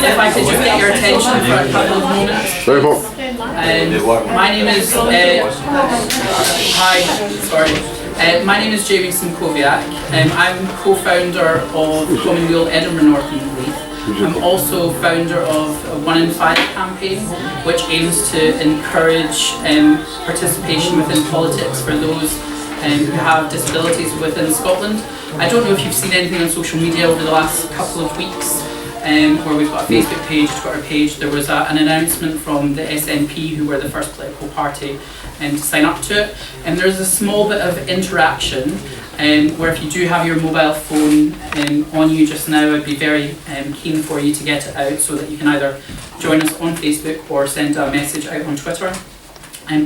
if I could just get your attention for a couple of moments. Very well. My name is my name is Jamie Simkowiak. I'm co-founder of Commonweal Edinburgh North and Leith. I'm also founder of 1 in 5 campaign, which aims to encourage participation within politics for those who have disabilities within Scotland. I don't know if you've seen anything on social media over the last couple of weeks, where we've got a Facebook page, Twitter page. There was an announcement from the SNP, who were the first political party to sign up to it. And there's a small bit of interaction where if you do have your mobile phone on you just now, I'd be very keen for you to get it out so that you can either join us on Facebook or send a message out on Twitter.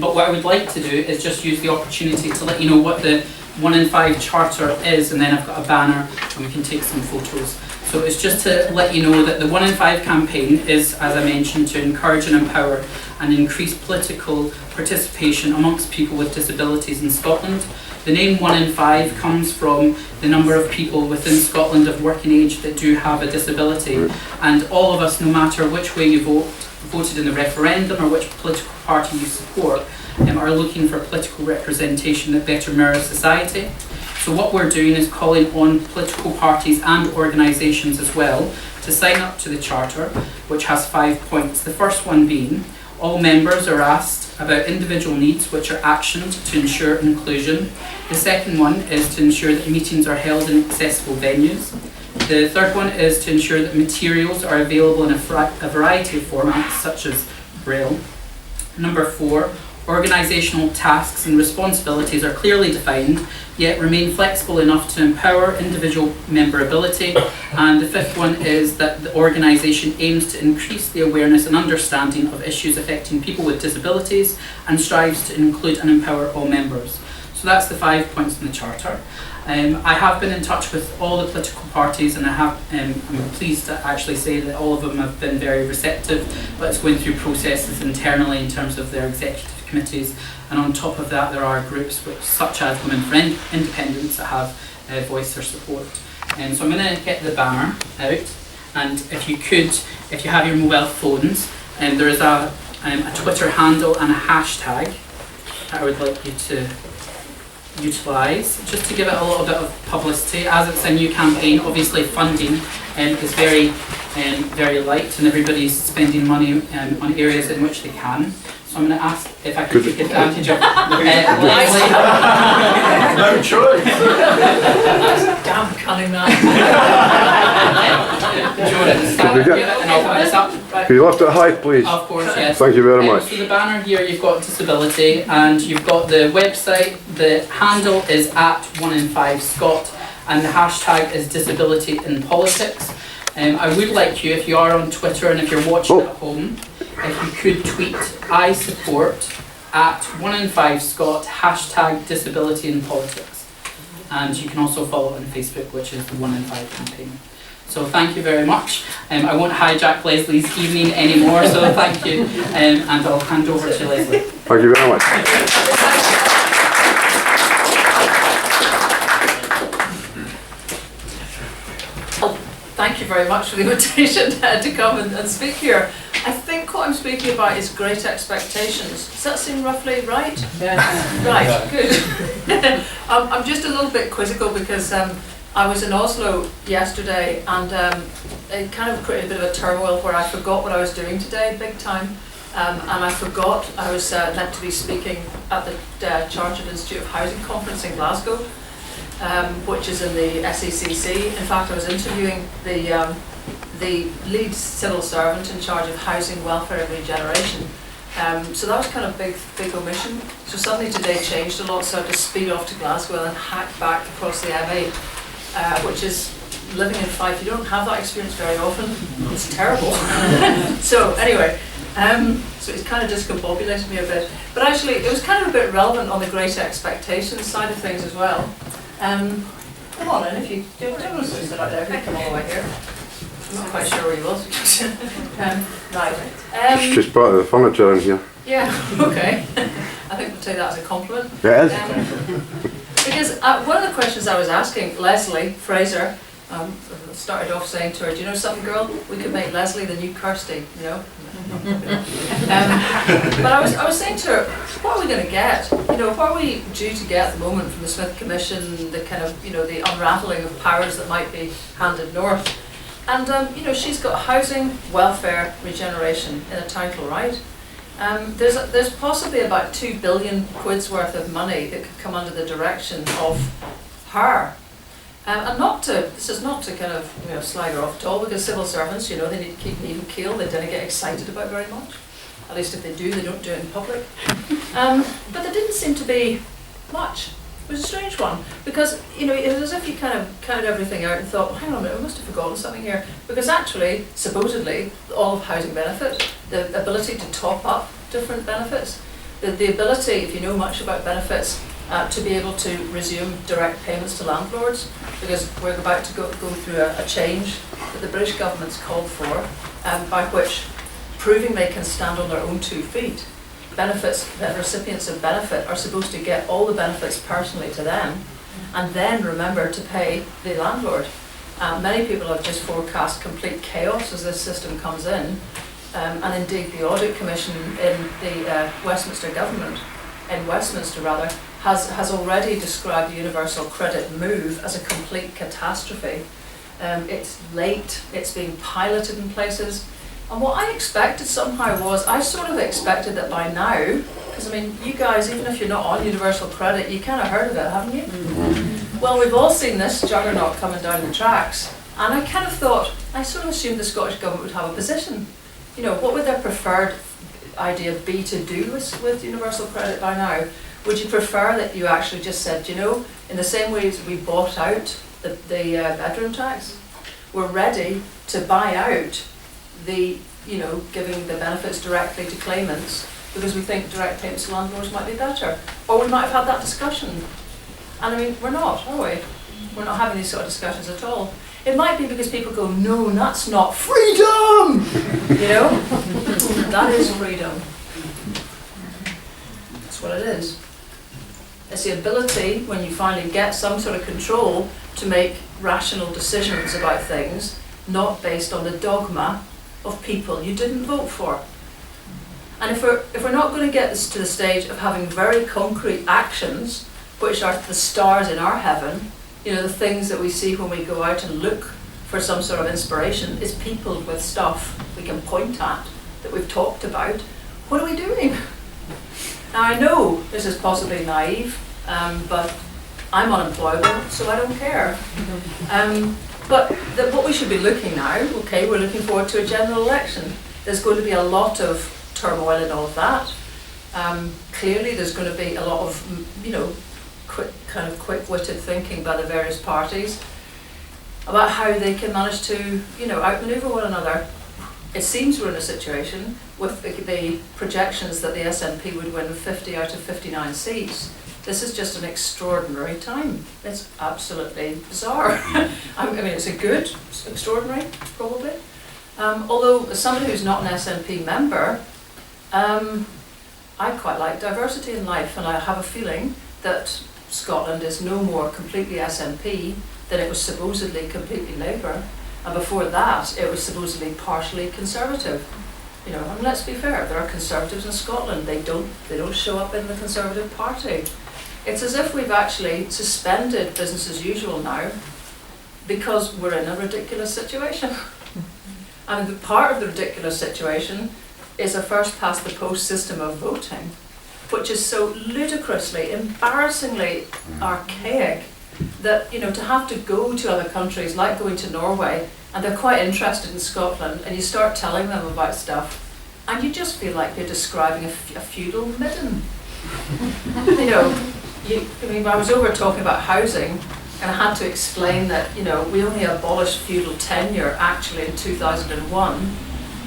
But what I would like to do is just use the opportunity to let you know what the 1 in 5 charter is, and then I've got a banner and we can take some photos. So it's just to let you know that the 1 in 5 campaign is, as I mentioned, to encourage and empower and increase political participation amongst people with disabilities in Scotland. The name 1 in 5 comes from the number of people within Scotland of working age that do have a disability, and all of us, no matter which way you voted in the referendum or which political party you support, are looking for political representation that better mirrors society. So what we're doing is calling on political parties and organisations as well to sign up to the Charter, which has 5 points. The first one being, all members are asked about individual needs which are actioned to ensure inclusion. The second one is to ensure that meetings are held in accessible venues. The third one is to ensure that materials are available in a variety of formats, such as Braille. Number 4, organisational tasks and responsibilities are clearly defined, yet remain flexible enough to empower individual memberability. And the fifth one is that the organisation aims to increase the awareness and understanding of issues affecting people with disabilities and strives to include and empower all members. So that's the 5 points in the Charter. I have been in touch with all the political parties, and I'm pleased to actually say that all of them have been very receptive, but it's going through processes internally in terms of their executive committees, and on top of that there are groups such as Women for Independence that have voiced their support. So I'm going to get the banner out, and if you have your mobile phones, there is a Twitter handle and a hashtag that I would like you to utilise, just to give it a little bit of publicity. As it's a new campaign, obviously funding is very light, and everybody's spending money on areas in which they can. So I'm going to ask if I could take advantage of Lesley. No choice. That's damn cunning, man. Do you want to stand here and I'll put this up? Right. Can you lift it high, please? Of course, yes. Thank you very much. So the banner here, you've got disability, and you've got the website. The handle is @1in5Scot, and the hashtag is disability in politics. I would like you, if you are on Twitter and if you're watching at home, if you could tweet I support @1in5Scot, hashtag disability in politics. And you can also follow on Facebook, which is the 1 in 5 campaign. So thank you very much. I won't hijack Lesley's evening anymore, so thank you. And I'll hand over to Lesley. Thank you very much. Thank you very much for the invitation to come and speak here. I think what I'm speaking about is great expectations. Does that seem roughly right? Yeah. Right, good. I'm just a little bit quizzical because I was in Oslo yesterday, and it kind of created a bit of a turmoil where I forgot what I was doing today, big time. And I forgot I was meant to be speaking at the Chartered Institute of Housing Conference in Glasgow, which is in the SECC. In fact, I was interviewing the lead civil servant in charge of housing, welfare and regeneration. So that was kind of big omission. So suddenly today changed a lot, so I had to speed off to Glasgow and hack back across the MA, which is living in Fife. You don't have that experience very often. It's terrible. So anyway, so it's kind of discombobulated me a bit. But actually, it was kind of a bit relevant on the great expectations side of things as well. Come on in, if you don't want to sit out there, if you come all the way here. I'm not quite sure where he was. Right. It's just part of the furniture in here. Yeah, okay. I think we'll take that as a compliment. Yeah, it is. Because one of the questions I was asking Lesley Fraser I started off saying to her, do you know something, girl? We could make Lesley the new Kirsty, you know? But I was saying to her, what are we going to get? You know, what are we due to get at the moment from the Smith Commission, the kind of, you know, the unravelling of powers that might be handed north? And, you know, she's got housing, welfare, regeneration in a title, right? There's possibly about 2 billion quid's worth of money that could come under the direction of her. And this is not to kind of, you know, slag her off at all, because civil servants, you know, they need to keep an even keel. They don't get excited about very much. At least if they do, they don't do it in public. But there didn't seem to be much. It was a strange one, because, you know, it was as if you kind of counted everything out and thought, well, hang on a minute, we must have forgotten something here. Because actually, supposedly, all of housing benefit, the ability to top up different benefits, the ability, if you know much about benefits, to be able to resume direct payments to landlords, because we're about to go through a change that the British government's called for, by which, proving they can stand on their own 2 feet, recipients of benefit are supposed to get all the benefits personally to them, and then remember to pay the landlord. Many people have just forecast complete chaos as this system comes in, and indeed the Audit Commission in the Westminster government, has already described the universal credit move as a complete catastrophe. It's late, it's being piloted in places. And what I expected somehow was, I sort of expected that by now, because I mean, you guys, even if you're not on universal credit, you kind of heard of it, haven't you? Mm-hmm. Well, we've all seen this juggernaut coming down the tracks. And I kind of thought, I sort of assumed the Scottish Government would have a position. You know, what would their preferred idea be to do with universal credit by now? Would you prefer that you actually just said, you know, in the same way as we bought out the bedroom tax, we're ready to buy out the, you know, giving the benefits directly to claimants because we think direct payments to landlords might be better. Or we might have had that discussion. And I mean, we're not, are we? We're not having these sort of discussions at all. It might be because people go, no, that's not freedom! You know? That is freedom. That's what it is. It's the ability, when you finally get some sort of control, to make rational decisions about things, not based on the dogma of people you didn't vote for. And if we're not going to get this to the stage of having very concrete actions, which are the stars in our heaven, you know, the things that we see when we go out and look for some sort of inspiration, is people with stuff we can point at, that we've talked about. What are we doing? Now I know this is possibly naive, but I'm unemployable, so I don't care. But what we should be looking now, okay, we're looking forward to a general election. There's going to be a lot of turmoil and all of that. Clearly there's going to be a lot of, you know, quick-witted thinking by the various parties about how they can manage to, you know, outmaneuver one another. It seems we're in a situation with the projections that the SNP would win 50 out of 59 seats. This is just an extraordinary time. It's absolutely bizarre. I mean, it's a good, extraordinary, probably. Although, as somebody who's not an SNP member, I quite like diversity in life, and I have a feeling that Scotland is no more completely SNP than it was supposedly completely Labour, and before that it was supposedly partially Conservative. You know, and let's be fair, there are Conservatives in Scotland. They don't show up in the Conservative Party. It's as if we've actually suspended business as usual now because we're in a ridiculous situation. And part of the ridiculous situation is a first past the post system of voting, which is so ludicrously, embarrassingly archaic that, you know, to have to go to other countries, like going to Norway, and they're quite interested in Scotland, and you start telling them about stuff, and you just feel like you're describing a feudal midden. You know, I mean, I was over talking about housing, and I had to explain that, you know, we only abolished feudal tenure actually in 2001,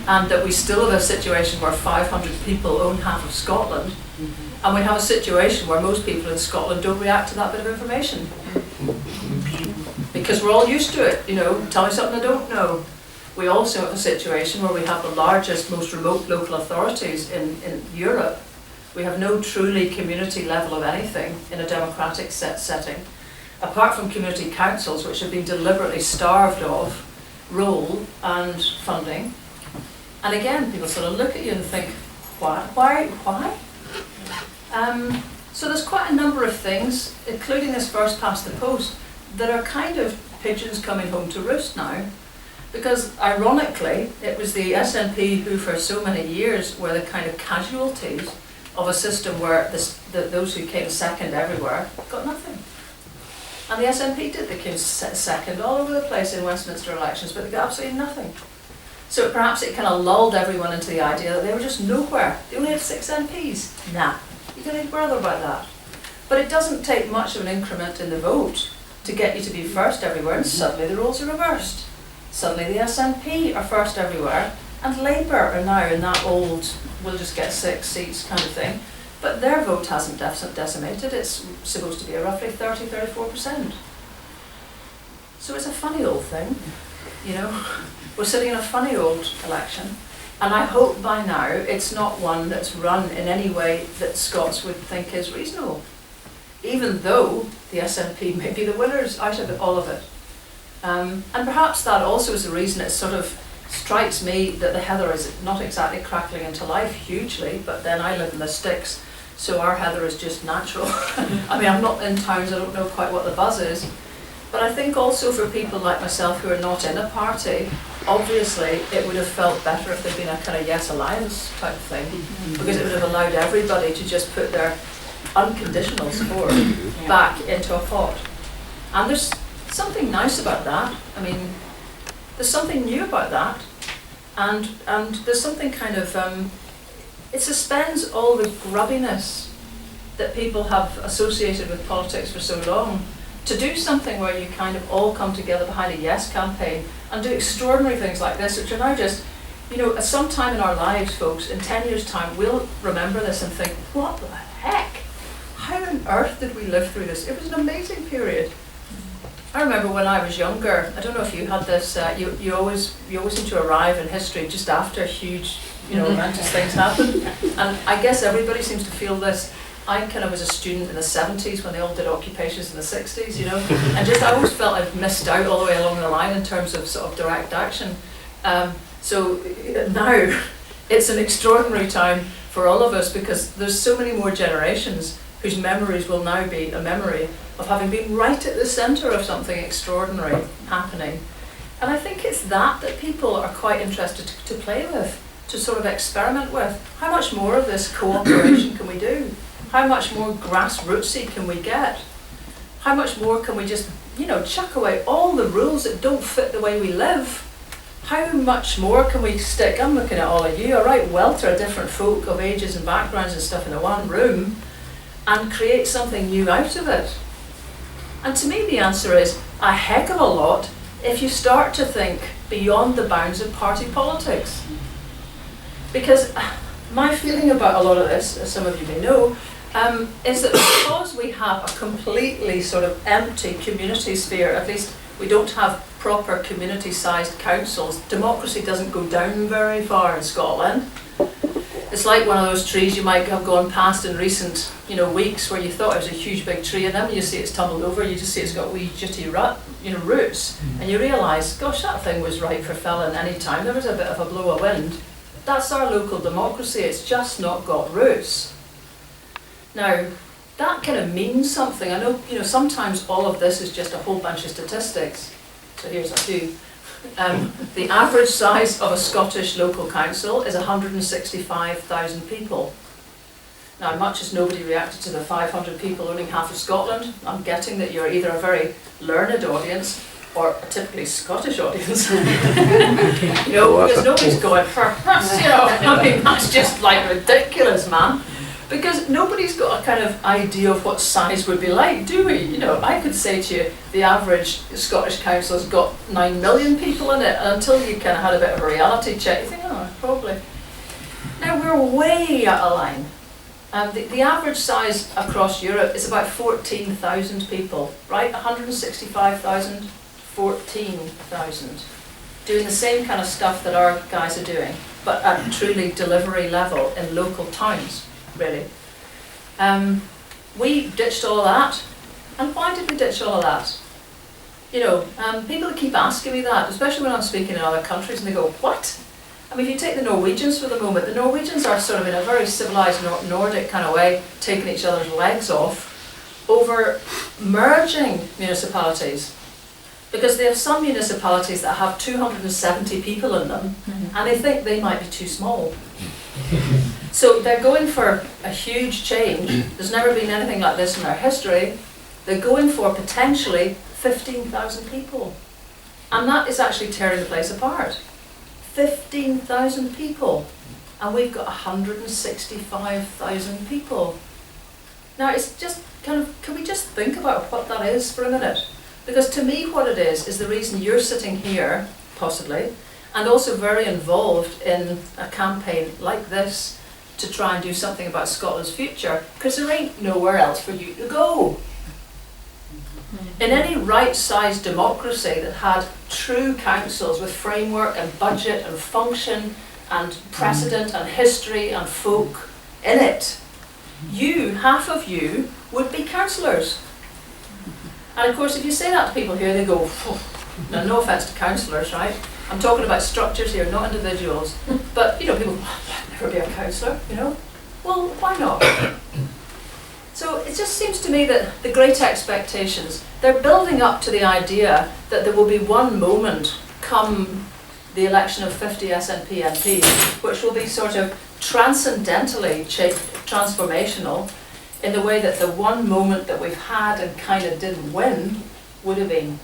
and that we still have a situation where 500 people own half of Scotland, and we have a situation where most people in Scotland don't react to that bit of information. Because we're all used to it, you know, tell me something I don't know. We also have a situation where we have the largest, most remote local authorities in Europe. We have no truly community level of anything in a democratic setting. apart from community councils, which have been deliberately starved of role and funding. And again, people sort of look at you and think, why? So there's quite a number of things, including this first past the post, that are kind of pigeons coming home to roost now. Because ironically, it was the SNP who for so many years were the kind of casualties of a system where those who came second everywhere got nothing. And the SNP did, they came second all over the place in Westminster elections, but they got absolutely nothing. So perhaps it kind of lulled everyone into the idea that they were just nowhere. They only had 6 MPs. Nah, you don't need to bother about that. But it doesn't take much of an increment in the vote to get you to be first everywhere, and suddenly the roles are reversed. Suddenly the SNP are first everywhere, and Labour are now in that old, we'll just get 6 seats kind of thing. But their vote hasn't decimated, it's supposed to be a roughly 30-34%. So it's a funny old thing, you know. We're sitting in a funny old election, and I hope by now it's not one that's run in any way that Scots would think is reasonable, even though the SNP may be the winners out of all of it. And perhaps that also is the reason it sort of strikes me that the heather is not exactly crackling into life hugely, but then I live in the sticks, so our heather is just natural. I mean, I'm not in towns, I don't know quite what the buzz is, but I think also for people like myself who are not in a party, obviously it would have felt better if there'd been a kind of Yes Alliance type of thing, because it would have allowed everybody to just put their unconditional support back into a pot. And there's something nice about that. I mean, there's something new about that, and there's something kind of, it suspends all the grubbiness that people have associated with politics for so long, to do something where you kind of all come together behind a yes campaign and do extraordinary things like this, which are now just, you know, at some time in our lives, folks, in 10 years' time, we'll remember this and think, what the heck? How on earth did we live through this? It was an amazing period. I remember when I was younger, I don't know if you had this, you always seem to arrive in history just after huge, you know, momentous things happen. And I guess everybody seems to feel this. I kind of was a student in the 70s when they all did occupations in the 60s, you know, and just I always felt I'd missed out all the way along the line in terms of sort of direct action. So now it's an extraordinary time for all of us, because there's so many more generations whose memories will now be a memory of having been right at the centre of something extraordinary happening. And I think it's that people are quite interested to play with, to sort of experiment with. How much more of this cooperation can we do? How much more grassrootsy can we get? How much more can we just, you know, chuck away all the rules that don't fit the way we live? How much more can we stick, I'm looking at all of you, a right welter of different folk of ages and backgrounds and stuff in a one room, and create something new out of it? And to me the answer is a heck of a lot if you start to think beyond the bounds of party politics. Because my feeling about a lot of this, as some of you may know, is that because we have a completely sort of empty community sphere, at least we don't have proper community-sized councils, democracy doesn't go down very far in Scotland. It's like one of those trees you might have gone past in recent, you know, weeks where you thought it was a huge big tree, and then when you see it's tumbled over, you just see it's got wee jitty roots, and you realise, gosh, that thing was right for felling any time there was a bit of a blow of wind. That's our local democracy, it's just not got roots. Now, that kind of means something. I know, you know, sometimes all of this is just a whole bunch of statistics. So here's a few. The average size of a Scottish local council is 165,000 people. Now, much as nobody reacted to the 500 people owning half of Scotland, I'm getting that you're either a very learned audience or a typically Scottish audience. You know, because nobody's going, you know, I mean, that's just like ridiculous, man. Because nobody's got a kind of idea of what size would be like, do we? You know, I could say to you, the average Scottish council's got 9 million people in it, and until you kind of had a bit of a reality check, you think, oh, probably. Now, we're way out of line. The average size across Europe is about 14,000 people, right? 165,000, 14,000. Doing the same kind of stuff that our guys are doing, but at truly delivery level in local towns. Really. We ditched all that And why did we ditch all of that? You know, people keep asking me that, especially when I'm speaking in other countries, and they go, what? I mean, if you take the Norwegians for the moment, the Norwegians are sort of in a very civilised Nordic kind of way, taking each other's legs off over merging municipalities. Because they have some municipalities that have 270 people in them, and they think they might be too small. So they're going for a huge change. There's never been anything like this in our history. They're going for potentially 15,000 people. And that is actually tearing the place apart. 15,000 people. And we've got 165,000 people. Now it's just kind of, can we just think about what that is for a minute? Because to me what it is the reason you're sitting here, possibly, and also very involved in a campaign like this to try and do something about Scotland's future, because there ain't nowhere else for you to go. In any right-sized democracy that had true councils with framework and budget and function and precedent and history and folk in it, you, half of you, would be councillors. And of course, if you say that to people here, they go, now no offence to councillors, right? I'm talking about structures here, not individuals. But, you know, people go, I'd never be a councillor, you know? Well, why not? So it just seems to me that the great expectations, they're building up to the idea that there will be one moment come the election of 50 SNP MPs, which will be sort of transcendentally transformational in the way that the one moment that we've had and kind of didn't win would have been.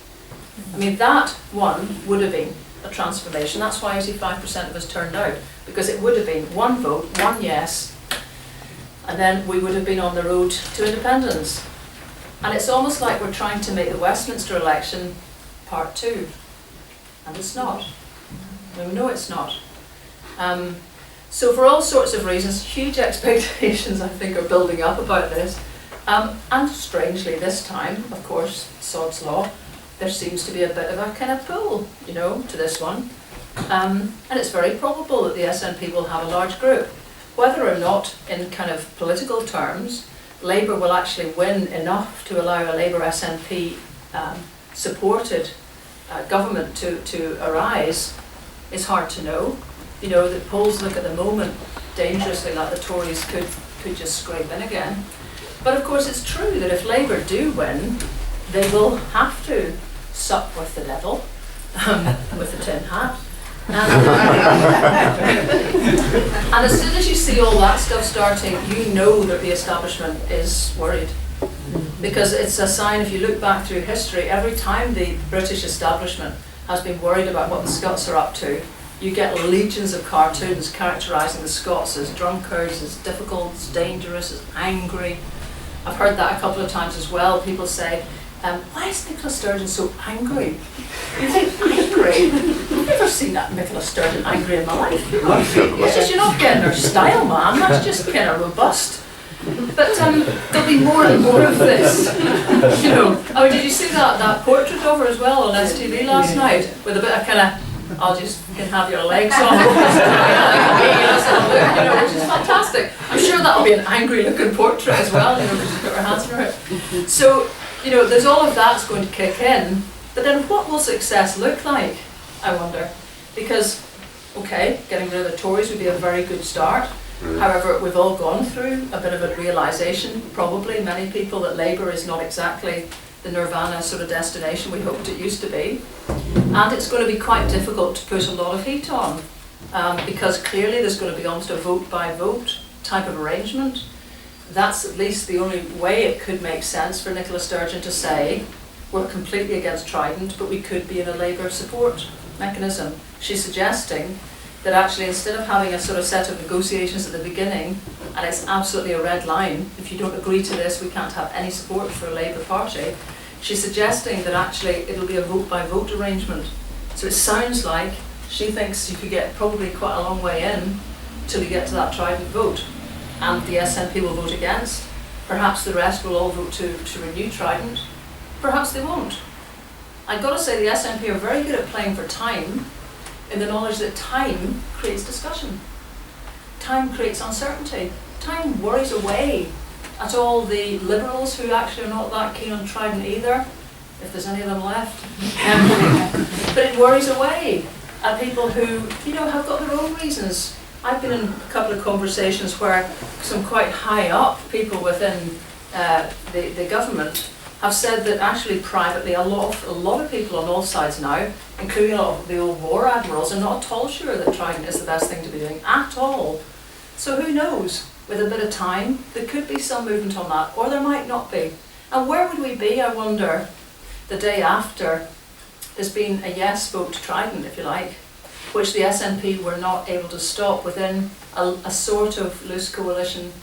I mean, that one would have been a transformation. That's why 85% of us turned out, because it would have been one vote, one yes, and then we would have been on the road to independence. And it's almost like we're trying to make the Westminster election part 2, and it's not. I mean, we know it's not. So for all sorts of reasons, huge expectations I think are building up about this. And strangely this time, of course, sod's law, there seems to be a bit of a kind of pull, you know, to this one. And it's very probable that the SNP will have a large group. Whether or not, in kind of political terms, Labour will actually win enough to allow a Labour SNP supported government to arise is hard to know. You know, the polls look at the moment dangerously like the Tories could just scrape in again. But of course it's true that if Labour do win, they will have to sup with the devil, with the tin hat. And as soon as you see all that stuff starting, you know that the establishment is worried. Because it's a sign, if you look back through history, every time the British establishment has been worried about what the Scots are up to, you get legions of cartoons characterising the Scots as drunkards, as difficult, as dangerous, as angry. I've heard that a couple of times as well. People say, why is Nicola Sturgeon so angry? You think, angry? I've never seen that Nicola Sturgeon angry in my life. It's just, you're not getting her style, man. That's just kind of robust. But there'll be more and more of this. You know, I mean, did you see that portrait of her as well on STV last night? With a bit of kind of, I'll just can have your legs on, you know, which is fantastic. I'm sure that'll be an angry looking portrait as well, you know, because she's got her hands in her hip. So, you know, there's all of that's going to kick in, but then what will success look like, I wonder? Because, okay, getting rid of the Tories would be a very good start. However, we've all gone through a bit of a realisation, probably many people, that Labour is not exactly the nirvana sort of destination we hoped it used to be. And it's going to be quite difficult to put a lot of heat on, because clearly there's going to be almost a vote by vote type of arrangement. That's at least the only way it could make sense for Nicola Sturgeon to say, we're completely against Trident, but we could be in a Labour support mechanism. She's suggesting that actually instead of having a sort of set of negotiations at the beginning, and it's absolutely a red line, if you don't agree to this, we can't have any support for a Labour Party, she's suggesting that actually it'll be a vote by vote arrangement. So it sounds like she thinks you could get probably quite a long way in till you get to that Trident vote. And the SNP will vote against. Perhaps the rest will all vote to renew Trident. Perhaps they won't. I've got to say the SNP are very good at playing for time, in the knowledge that time creates discussion. Time creates uncertainty. Time worries away at all the Liberals who actually are not that keen on Trident either, if there's any of them left. But it worries away at people who, have got their own reasons. I've been in a couple of conversations where some quite high up people within the government have said that actually privately a lot of people on all sides now, including a lot of the old war admirals, are not at all sure that Trident is the best thing to be doing at all. So who knows? With a bit of time, there could be some movement on that, or there might not be. And where would we be, I wonder, the day after there's been a yes vote to Trident, if you like, which the SNP were not able to stop within a sort of loose coalition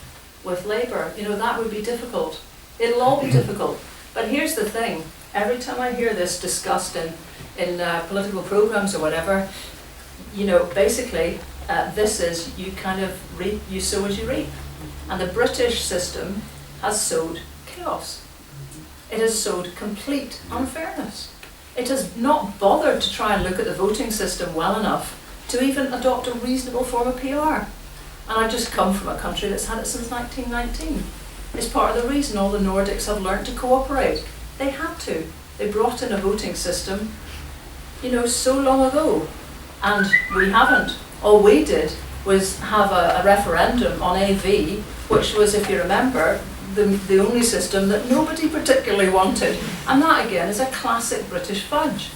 with Labour? That would be difficult. It'll all be difficult. But here's the thing, every time I hear this discussed in political programmes or whatever, basically this is you kind of reap, you sow as you reap. And the British system has sowed chaos. It has sowed complete unfairness. It has not bothered to try and look at the voting system well enough to even adopt a reasonable form of PR. And I just come from a country that's had it since 1919. It's part of the reason all the Nordics have learnt to cooperate. They had to. They brought in a voting system, so long ago. And we haven't. All we did was have a referendum on AV, which was, if you remember, the only system that nobody particularly wanted. And that again is a classic British fudge.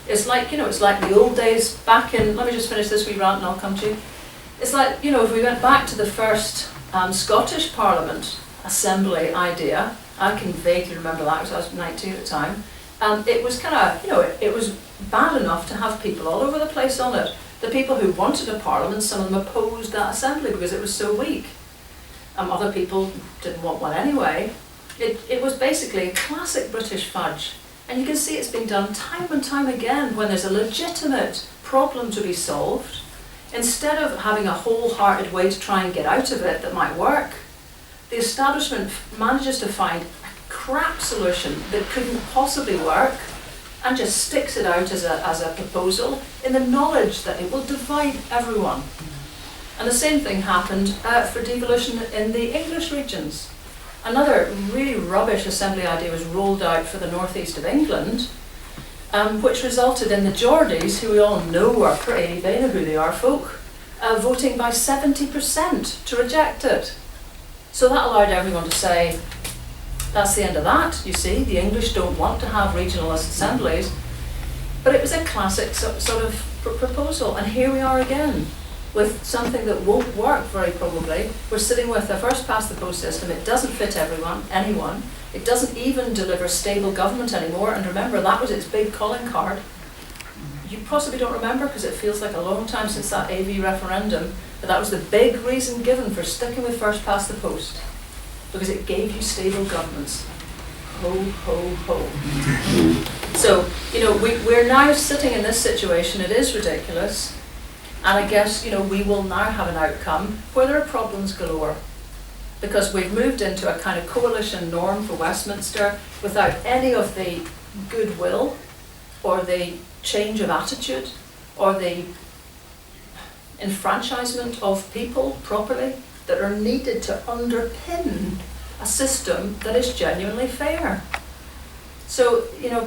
It's like, it's like the old days back in, let me just finish this wee rant and I'll come to you. It's like, if we went back to the first Scottish Parliament Assembly idea, I can vaguely remember that because I was 19 at the time, it was kind of, it was bad enough to have people all over the place on it. The people who wanted a parliament, some of them opposed that assembly because it was so weak. Other people didn't want one anyway. It was basically a classic British fudge. And you can see it's been done time and time again when there's a legitimate problem to be solved. Instead of having a wholehearted way to try and get out of it that might work, the establishment manages to find a crap solution that couldn't possibly work and just sticks it out as a proposal in the knowledge that it will divide everyone. And the same thing happened for devolution in the English regions. Another really rubbish assembly idea was rolled out for the northeast of England, which resulted in the Geordies, who we all know are pretty, they know who they are, folk, voting by 70% to reject it. So that allowed everyone to say, that's the end of that, you see, the English don't want to have regionalist assemblies. But it was a classic sort of proposal, and here we are again with something that won't work very probably. We're sitting with a first past the post system. It doesn't fit anyone. It doesn't even deliver stable government anymore, and remember that was its big calling card. You possibly don't remember because it feels like a long time since that AV referendum, but that was the big reason given for sticking with first past the post, because it gave you stable governments. Ho, ho, ho. So, we're now sitting in this situation. It is ridiculous. And I guess, we will now have an outcome where there are problems galore. Because we've moved into a kind of coalition norm for Westminster without any of the goodwill or the change of attitude or the enfranchisement of people properly that are needed to underpin a system that is genuinely fair. So,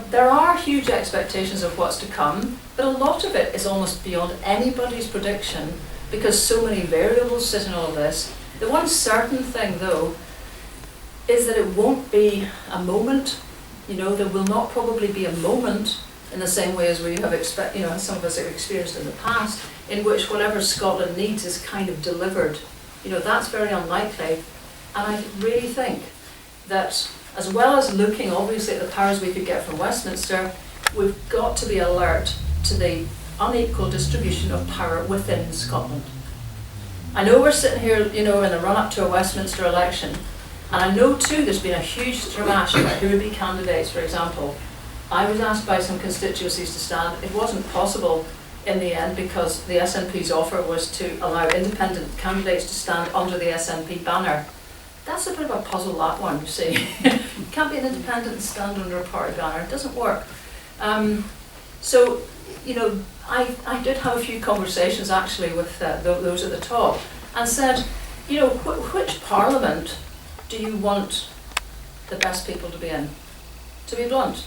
there are huge expectations of what's to come, but a lot of it is almost beyond anybody's prediction because so many variables sit in all of this. The one certain thing, though, is that it won't be a moment. There will not probably be a moment in the same way as we have some of us have experienced in the past, in which whatever Scotland needs is kind of delivered. That's very unlikely. And I really think that as well as looking obviously at the powers we could get from Westminster, we've got to be alert to the unequal distribution of power within Scotland. I know we're sitting here, in the run-up to a Westminster election, and I know too there's been a huge thrash about who would be candidates, for example. I was asked by some constituencies to stand. It wasn't possible in the end because the SNP's offer was to allow independent candidates to stand under the SNP banner. That's a bit of a puzzle, that one, you see. You can't be an independent and stand under a party banner. It doesn't work. So, I did have a few conversations actually with those at the top and said, which parliament do you want the best people to be in? To be blunt.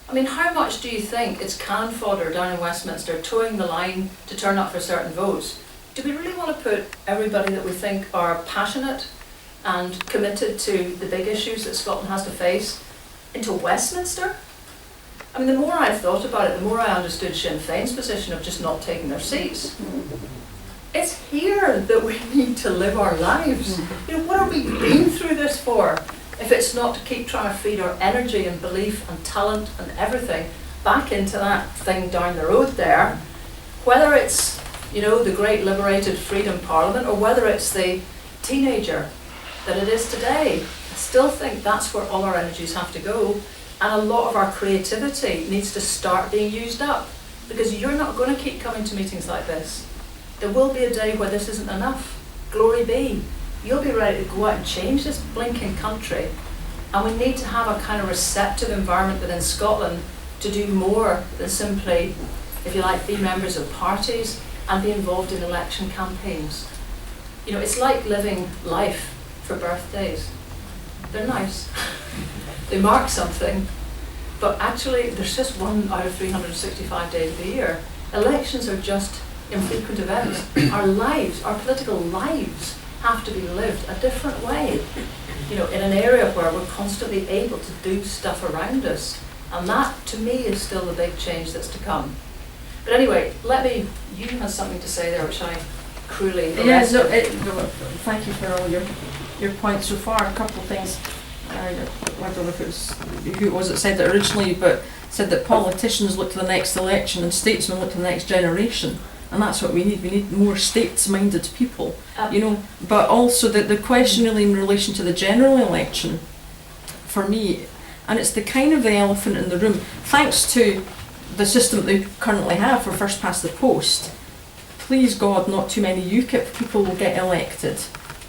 I mean, how much do you think it's cannon fodder down in Westminster towing the line to turn up for certain votes? Do we really want to put everybody that we think are passionate and committed to the big issues that Scotland has to face into Westminster? I mean, the more I've thought about it, the more I understood Sinn Féin's position of just not taking their seats. It's here that we need to live our lives. You know, what are we being through this for? If it's not to keep trying to feed our energy and belief and talent and everything back into that thing down the road there, whether it's, you know, the great liberated freedom parliament or whether it's the teenager that it is today, I still think that's where all our energies have to go. And a lot of our creativity needs to start being used up, because you're not going to keep coming to meetings like this. There will be a day where this isn't enough. Glory be. You'll be ready to go out and change this blinking country. And we need to have a kind of receptive environment within Scotland to do more than simply, if you like, be members of parties and be involved in election campaigns. You know, it's like living life for birthdays. They're nice. They mark something, but actually there's just one out of 365 days of the year. Elections are just infrequent events. Our lives, our political lives, have to be lived a different way, you know, in an area where we're constantly able to do stuff around us. And that, to me, is still the big change that's to come. But anyway, you had something to say there, which I cruelly arrested. Thank you for all your points so far. A couple of things. I don't know if it was who it was that said it originally, but said that politicians look to the next election and statesmen look to the next generation, and that's what we need. We need more states-minded people, you know. But also the question really in relation to the general election, for me, and it's the kind of the elephant in the room. Thanks to the system that they currently have for first past the post, please God, not too many UKIP people will get elected.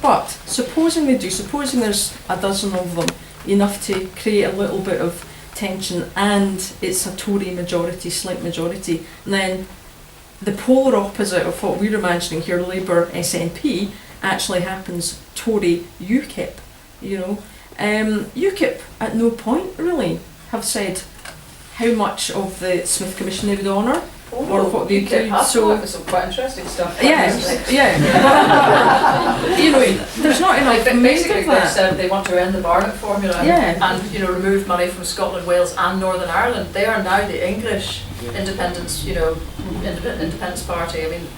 But supposing they do, supposing there's a dozen of them, enough to create a little bit of tension, and it's a Tory majority, slight majority, then the polar opposite of what we're imagining here, Labour SNP, actually happens Tory UKIP, you know. UKIP at no point really have said how much of the Smith Commission they would honour. Or what they do. So for some quite interesting stuff. Yes, yeah. You know, there's not enough. Basically, they've said they want to end the Barnett formula and you know, remove money from Scotland, Wales, and Northern Ireland. They are now the English independence, you know, independence party. I mean,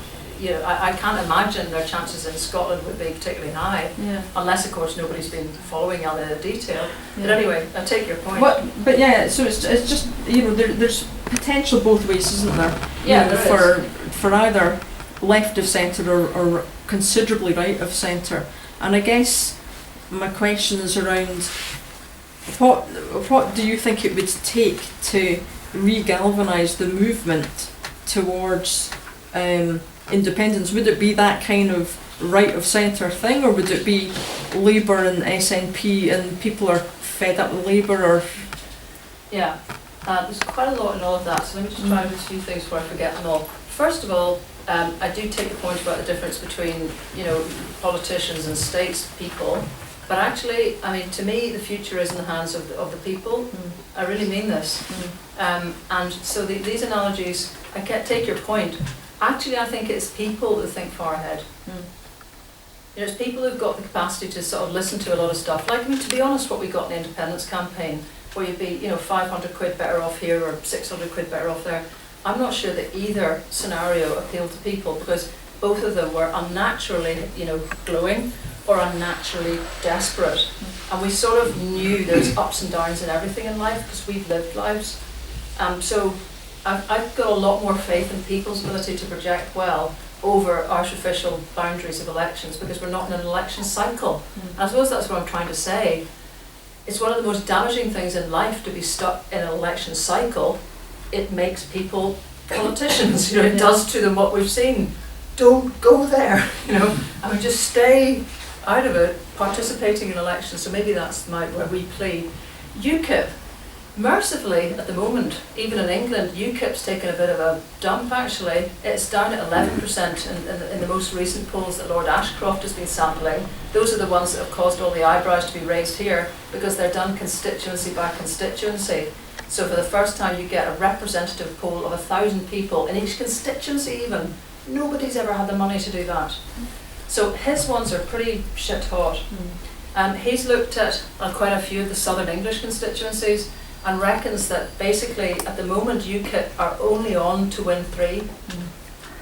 you know, I can't imagine their chances in Scotland would be particularly high, unless, of course, nobody's been following on in detail. But anyway, I take your point. But yeah, so it's just, you know, there's potential both ways, isn't there? Yeah, you know, for either left of centre or considerably right of centre. And I guess my question is around what do you think it would take to re-galvanise the movement towards independence? Would it be that kind of right of centre thing, or would it be Labour and SNP and people are fed up with Labour? Or yeah, there's quite a lot in all of that, so let me just try and do a few things before I forget them all. First of all, I do take the point about the difference between, you know, politicians and statespeople, but actually, I mean, to me, the future is in the hands of the people. I really mean this. And so these analogies, I can't take your point. Actually, I think it's people who think far ahead. You know, it's people who've got the capacity to sort of listen to a lot of stuff. Like, I mean, to be honest, what we got in the independence campaign, where you'd be, you know, 500 quid better off here or 600 quid better off there, I'm not sure that either scenario appealed to people, because both of them were unnaturally, you know, glowing or unnaturally desperate. And we sort of knew there's ups and downs in everything in life because we've lived lives. So I've got a lot more faith in people's ability to project well over artificial boundaries of elections, because we're not in an election cycle. And I suppose that's what I'm trying to say. It's one of the most damaging things in life to be stuck in an election cycle. It makes people politicians, you know, it does to them what we've seen. Don't go there, you know, I mean, just stay out of it, participating in elections. So maybe that's my wee plea. UKIP, Mercifully, at the moment, even in England, UKIP's taken a bit of a dump actually. It's down at 11% in the most recent polls that Lord Ashcroft has been sampling. Those are the ones that have caused all the eyebrows to be raised here because they're done constituency by constituency. So for the first time you get a representative poll of 1,000 people in each constituency even. Nobody's ever had the money to do that. So his ones are pretty shit hot. He's looked at quite a few of the southern English constituencies and reckons that basically at the moment UKIP are only on to win 3.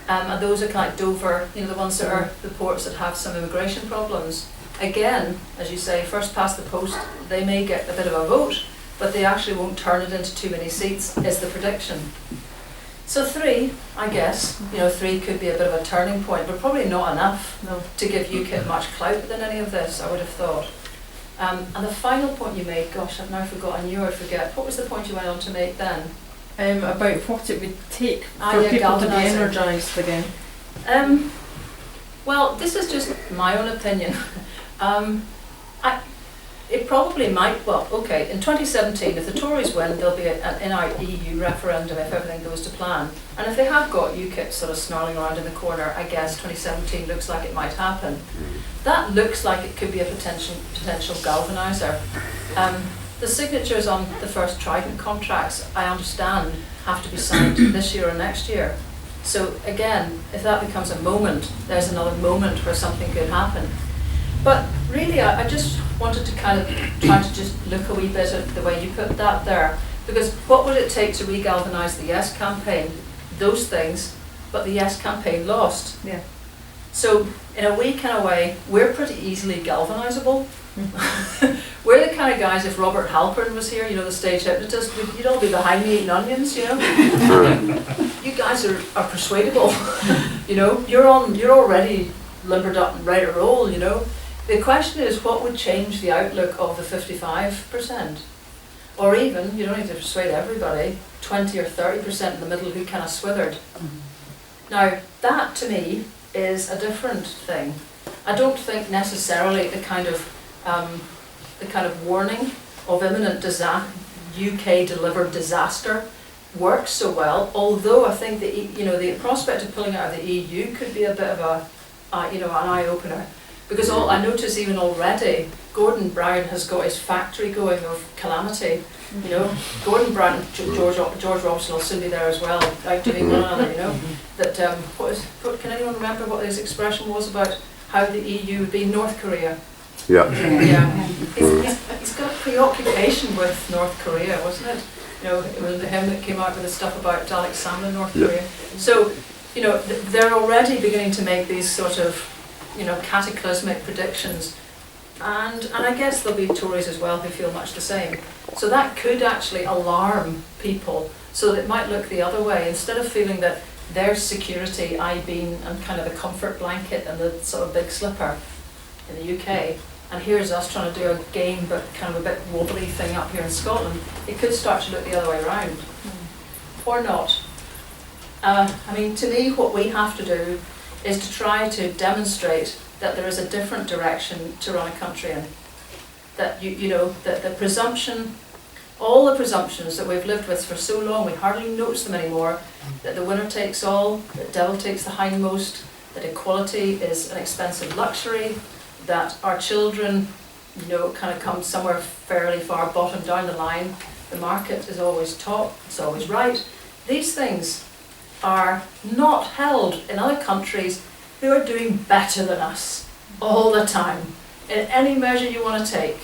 And those are kind of Dover, you know, the ones that are the ports that have some immigration problems. Again, as you say, first past the post, they may get a bit of a vote, but they actually won't turn it into too many seats, is the prediction. So 3, I guess, you know, 3 could be a bit of a turning point, but probably not enough to give UKIP much clout within any of this, I would have thought. And the final point you made, gosh, I've now forgotten you, I forget. What was the point you went on to make then? About what it would take for yeah, people to be galvanising. energised again. Well, this is just my own opinion. It probably might, well, okay, in 2017, if the Tories win, there'll be an EU referendum if everything goes to plan. And if they have got UKIP sort of snarling around in the corner, I guess 2017 looks like it might happen. That looks like it could be a potential galvaniser. The signatures on the first Trident contracts, I understand, have to be signed this year or next year. So again, if that becomes a moment, there's another moment where something could happen. But really, I just wanted to kind of try to just look a wee bit at the way you put that there. Because what would it take to re-galvanise the Yes campaign? Those things, but the Yes campaign lost. Yeah. So in a wee kind of way, we're pretty easily galvanisable. We're the kind of guys, if Robert Halpern was here, you know, the stage hypnotist, you'd all be behind me eating onions, you know. You guys are persuadable. You know, you're already limbered up and ready to roll, you know. The question is, what would change the outlook of the 55%? Or even, you don't need to persuade everybody, 20 or 30% in the middle who kind of swithered. Now, that to me is a different thing. I don't think necessarily the kind of warning of imminent UK delivered disaster works so well. Although I think the prospect of pulling out of the EU could be a bit of an eye opener. Because I notice even already, Gordon Brown has got his factory going of calamity. You know, Gordon Brown and George Robson will soon be there as well, outdoing one another. You know, that can anyone remember what his expression was about how the EU would be North Korea? Yeah. Yeah. He's got a preoccupation with North Korea, wasn't it? You know, it was him that came out with the stuff about Dalek Sandlin in North Korea. So, you know, they're already beginning to make these sort of, you know, cataclysmic predictions. And I guess there'll be Tories as well who feel much the same. So that could actually alarm people so that it might look the other way. Instead of feeling that their security, I-beam and kind of the comfort blanket and the sort of big slipper in the UK, and here's us trying to do a game but kind of a bit wobbly thing up here in Scotland, it could start to look the other way around. Or not. I mean, to me, what we have to do is to try to demonstrate that there is a different direction to run a country in. That that the presumption, all the presumptions that we've lived with for so long, we hardly notice them anymore, that the winner takes all, that devil takes the hindmost, that equality is an expensive luxury, that our children, you know, kind of come somewhere fairly far bottom down the line, the market is always top, it's always right. These things are not held in other countries who are doing better than us all the time, in any measure you want to take,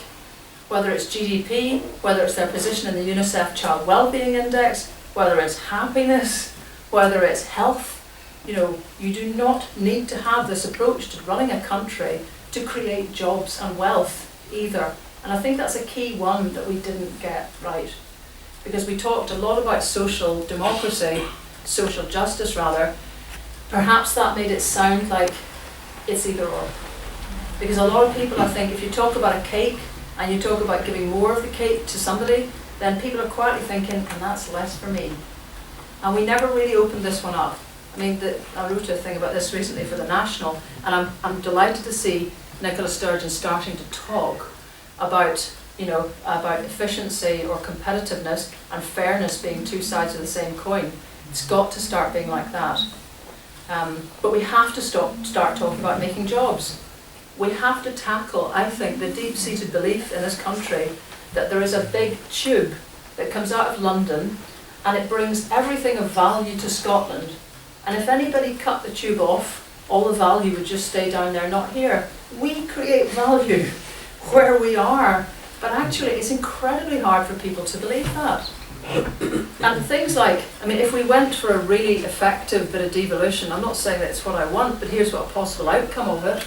whether it's GDP, whether it's their position in the UNICEF Child Wellbeing Index, whether it's happiness, whether it's health. You know, you do not need to have this approach to running a country to create jobs and wealth either. And I think that's a key one that we didn't get right. Because we talked a lot about social democracy, social justice rather. Perhaps that made it sound like it's either or. Because a lot of people, I think, if you talk about a cake and you talk about giving more of the cake to somebody, then people are quietly thinking, and that's less for me. And we never really opened this one up. I mean, I wrote a thing about this recently for the National, and I'm delighted to see Nicola Sturgeon starting to talk about, you know, about efficiency or competitiveness and fairness being two sides of the same coin. It's got to start being like that. But we have to start talking about making jobs. We have to tackle, I think, the deep-seated belief in this country that there is a big tube that comes out of London and it brings everything of value to Scotland. And if anybody cut the tube off, all the value would just stay down there, not here. We create value where we are, but actually it's incredibly hard for people to believe that. And things like, I mean, if we went for a really effective bit of devolution, I'm not saying that it's what I want, but here's what a possible outcome of it.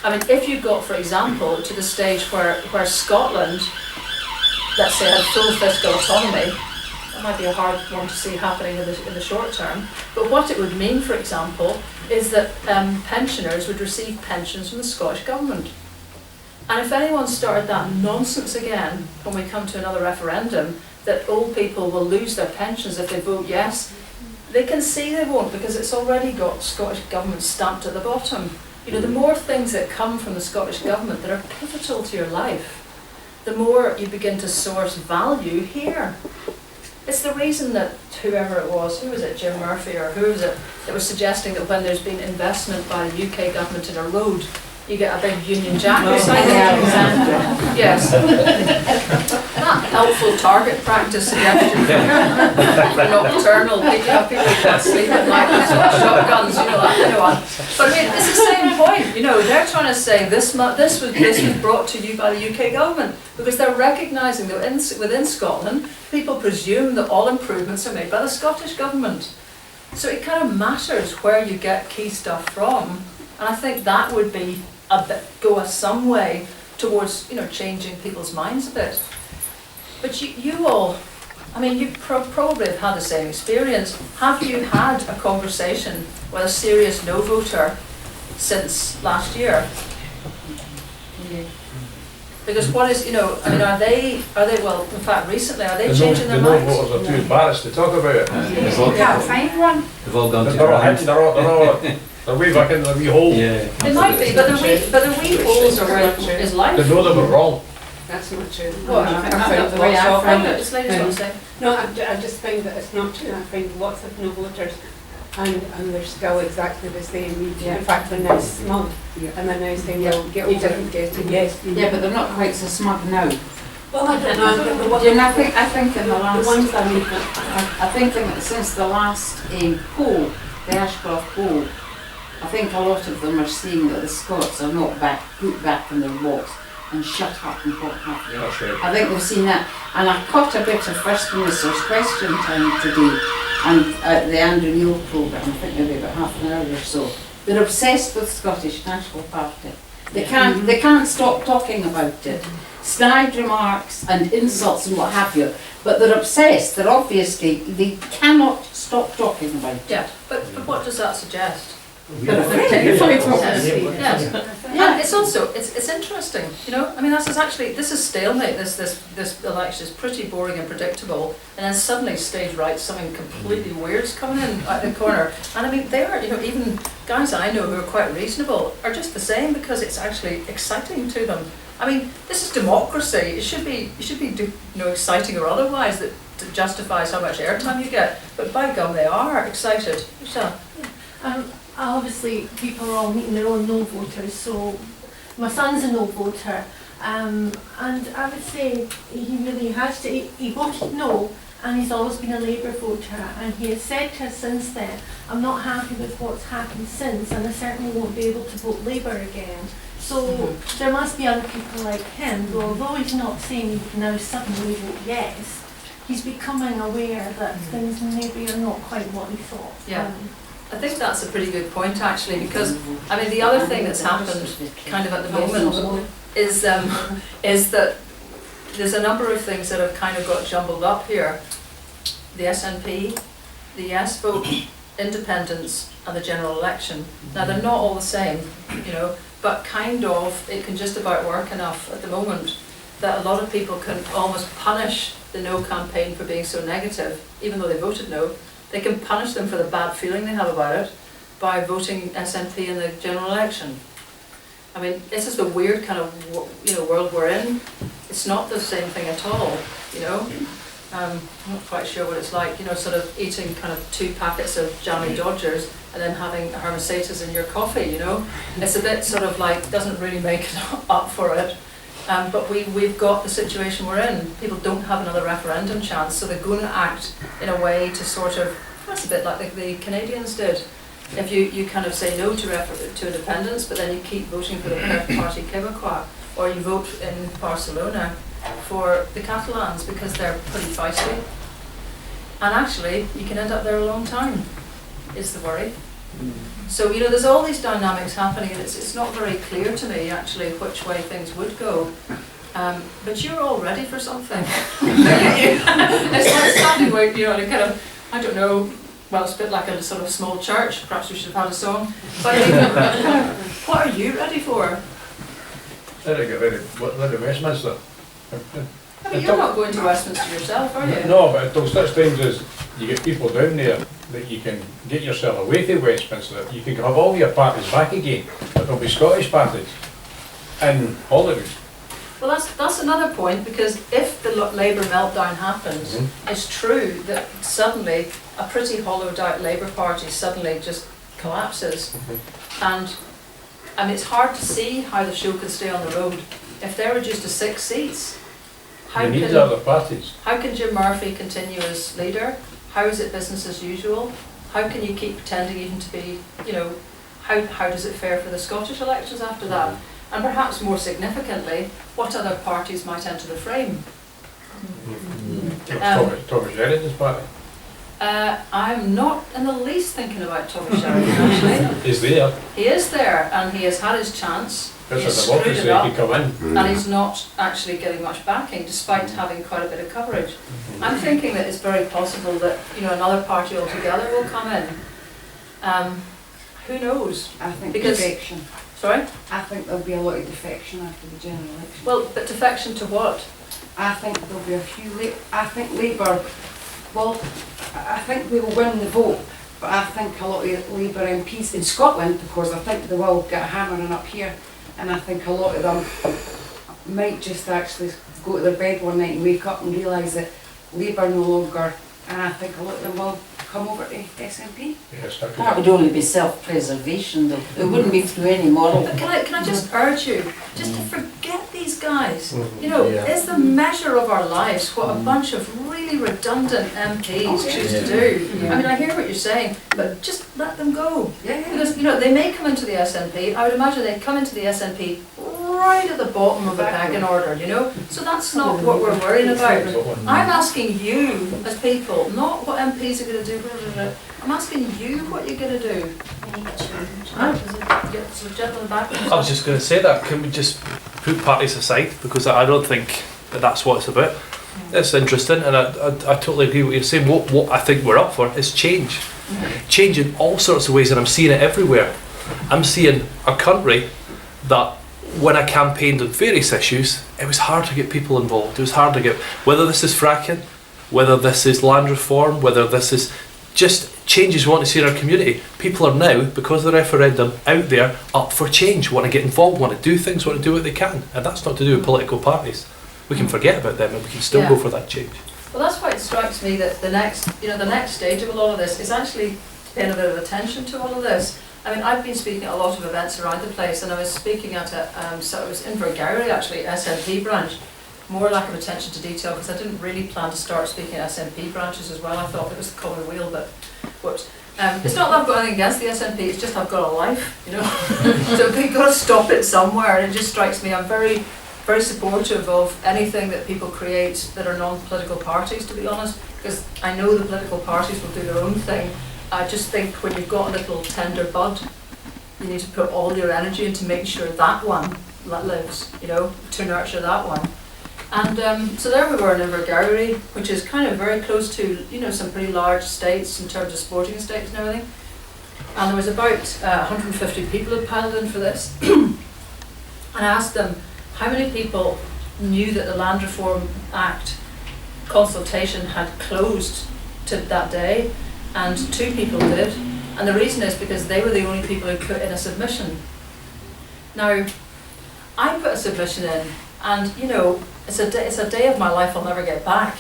I mean, if you got, for example, to the stage where Scotland, let's say, had full fiscal autonomy, that might be a hard one to see happening in the short term, but what it would mean, for example, is that pensioners would receive pensions from the Scottish Government. And if anyone started that nonsense again, when we come to another referendum, that old people will lose their pensions if they vote yes, they can see they won't, because it's already got Scottish Government stamped at the bottom. You know, the more things that come from the Scottish Government that are pivotal to your life, the more you begin to source value here. It's the reason that whoever it was, who was it, Jim Murphy, or who was it, that was suggesting that when there's been investment by the UK government in a road, you get a big Union Jack beside it. Yes. That helpful target practice suggestion for nocturnal, people who can't sleep at night with shotguns, you know, that kind of one. But I mean, it's the same point, you know, they're trying to say this was brought to you by the UK government, because they're recognising that within Scotland, people presume that all improvements are made by the Scottish government. So it kind of matters where you get key stuff from, and I think that would be go some way towards, you know, changing people's minds a bit. But you all, I mean, you probably have had the same experience. Have you had a conversation with a serious no voter since last year? Because what is, you know, I mean, are they, well, in fact, recently, are they changing their minds? The no voters are too embarrassed to talk about it. You can't find one. They've all gone to They're all hidden, they're way back in the wee hole. Yeah. They might be, but the wee holes are where is life. They know they were wrong. That's not true. What? The way I find it. It's ladies what say. No, I just find that it's not true. I find lots of no voters and they're still exactly the same. Yeah. In fact, they're now smug and they're now saying, well, Yeah. you didn't get it, yes. Yeah, but they're not quite so smug now. Well, I don't know. But You know, I think in the last, the ones that mean I think since the last poll, the Ashcroft poll, I think a lot of them are seeing that the Scots are not put back in their box and shut up and what have you. That's right. I think they've seen that, and I caught a bit of First Minister's Question Time today, and the Andrew Neil programme, I think maybe about half an hour or so. They're obsessed with Scottish National Party. They can't stop talking about it. Snide remarks and insults and what have you, but they're obsessed. They cannot stop talking about it. Yeah, but what does that suggest? Yes. Yeah, it's also it's interesting, you know. I mean, this is stalemate. This election is pretty boring and predictable, and then suddenly stage right, something completely weird's coming in out the corner. And I mean, they are, you know, even guys I know who are quite reasonable are just the same because it's actually exciting to them. I mean, this is democracy. It should be you know, exciting or otherwise that justifies how much airtime you get. But by gum, they are excited. Michelle. Obviously, people are all meeting their own no voters, so my son's a no voter, and I would say he really has to, he voted no, and he's always been a Labour voter, and he has said to us since then, I'm not happy with what's happened since, and I certainly won't be able to vote Labour again. So there must be other people like him, who, although he's not saying he can now suddenly vote yes, he's becoming aware that things maybe are not quite what he thought. Yeah. I think that's a pretty good point actually, because I mean the other thing that's happened kind of at the moment is that there's a number of things that have kind of got jumbled up here. The SNP, the yes vote, independence and the general election. Now they're not all the same, you know, but kind of it can just about work enough at the moment that a lot of people can almost punish the no campaign for being so negative, even though they voted no. They can punish them for the bad feeling they have about it by voting SNP in the general election. I mean, this is the weird kind of, you know, world we're in. it's not the same thing at all, you know. I'm not quite sure what it's like, you know, sort of eating kind of 2 packets of jammy Dodgers and then having a Hermesita's in your coffee, you know. It's a bit sort of like, doesn't really make it up for it. But we've got the situation we're in. People don't have another referendum chance, so they're going to act in a way to sort of, that's a bit like the Canadians did. If you kind of say no to independence, but then you keep voting for the Parti Québécois, or you vote in Barcelona for the Catalans because they're pretty feisty. And actually, you can end up there a long time, is the worry. So, you know, there's all these dynamics happening, and it's not very clear to me, actually, which way things would go. But you're all ready for something. It's like standing where, you know, and kind of, I don't know, well, it's a bit like a sort of small church. Perhaps we should have had a song. But what are you ready for? Let it get ready to Westminster. I mean, you're not going to Westminster yourself, are you? No, but until such times as you get people down there that you can get yourself away to Westminster, you can have all your parties back again, but there'll be Scottish parties in Holyrood. Well, that's another point, because if the Labour meltdown happens, it's true that suddenly a pretty hollowed out Labour Party suddenly just collapses. And I mean, it's hard to see how the show can stay on the road. If they're reduced to 6 seats, how You need the other parties. how can Jim Murphy continue as leader? How is it business as usual? How can you keep pretending even to be, you know, how does it fare for the Scottish elections after that? And perhaps more significantly, what other parties might enter the frame? Thomas Sheridan's party. I'm not in the least thinking about Thomas Sheridan, actually. He's there. He is there, and he has had his chance. That's He's what the screwed democracy it up. could come in. And he's not actually getting much backing, despite having quite a bit of coverage. I'm thinking that it's very possible that, you know, another party altogether will come in. Who knows? I think Because- defection. Sorry? I think there'll be a lot of defection after the general election. Well, but defection to what? I think there'll be a few I think Labour, well, I think they will win the vote, but I think a lot of Labour MPs in Scotland, because I think they will get hammering up here, and I think a lot of them might just actually go to their bed one night and wake up and realise that Labour no longer, and I think a lot of them will come over to SNP. Yes, that That could would only be self-preservation though. It wouldn't be through any moral. But can I just urge you, just to forget these guys. Mhm. You know, Yeah. it's the measure of our lives what a bunch of really redundant MPs choose to do. I mean, I hear what you're saying, but just let them go. Yeah, Because, you know, they may come into the SNP, I would imagine they come into the SNP right at the bottom of the pecking order, you know? So that's not what we're worrying about. I'm asking you, as people, not what MPs are going to do, I'm asking you what you're going to do. Get some gentleman back. I was just going to say that. Can we just put parties aside, because I don't think that that's what it's about. It's interesting, and I totally agree with what you're saying. What I think we're up for is change. Change in all sorts of ways, and I'm seeing it everywhere. I'm seeing a country that, when I campaigned on various issues, it was hard to get people involved. It was hard to get, whether this is fracking, whether this is land reform, whether this is just changes we want to see in our community. People are now, because of the referendum, out there up for change, want to get involved, want to do things, want to do what they can. And that's not to do with political parties. We can forget about them and we can still go for that change. Well, that's why it strikes me that the next stage of a lot of this is actually paying a bit of attention to all of this. I mean, I've been speaking at a lot of events around the place, and I was speaking at so it was in Invergowrie actually, SNP branch. More lack of attention to detail, because I didn't really plan to start speaking at SNP branches as well. I thought it was the common wheel, but whoops. It's not that I've got anything against the SNP, it's just I've got a life, you know. So you've got to stop it somewhere, and it just strikes me, I'm very, very supportive of anything that people create that are non-political parties, to be honest, because I know the political parties will do their own thing. I just think when you've got a little tender bud, you need to put all your energy into making sure that one lives, you know, to nurture that one. And so there we were in Invergowrie, which is kind of very close to, you know, some pretty large estates in terms of sporting estates and everything. And there was about 150 people had piled in for this. And I asked them how many people knew that the Land Reform Act consultation had closed to that day, and 2 people did. And the reason is because they were the only people who put in a submission. Now, I put a submission in And, you know, it's a day of my life I'll never get back.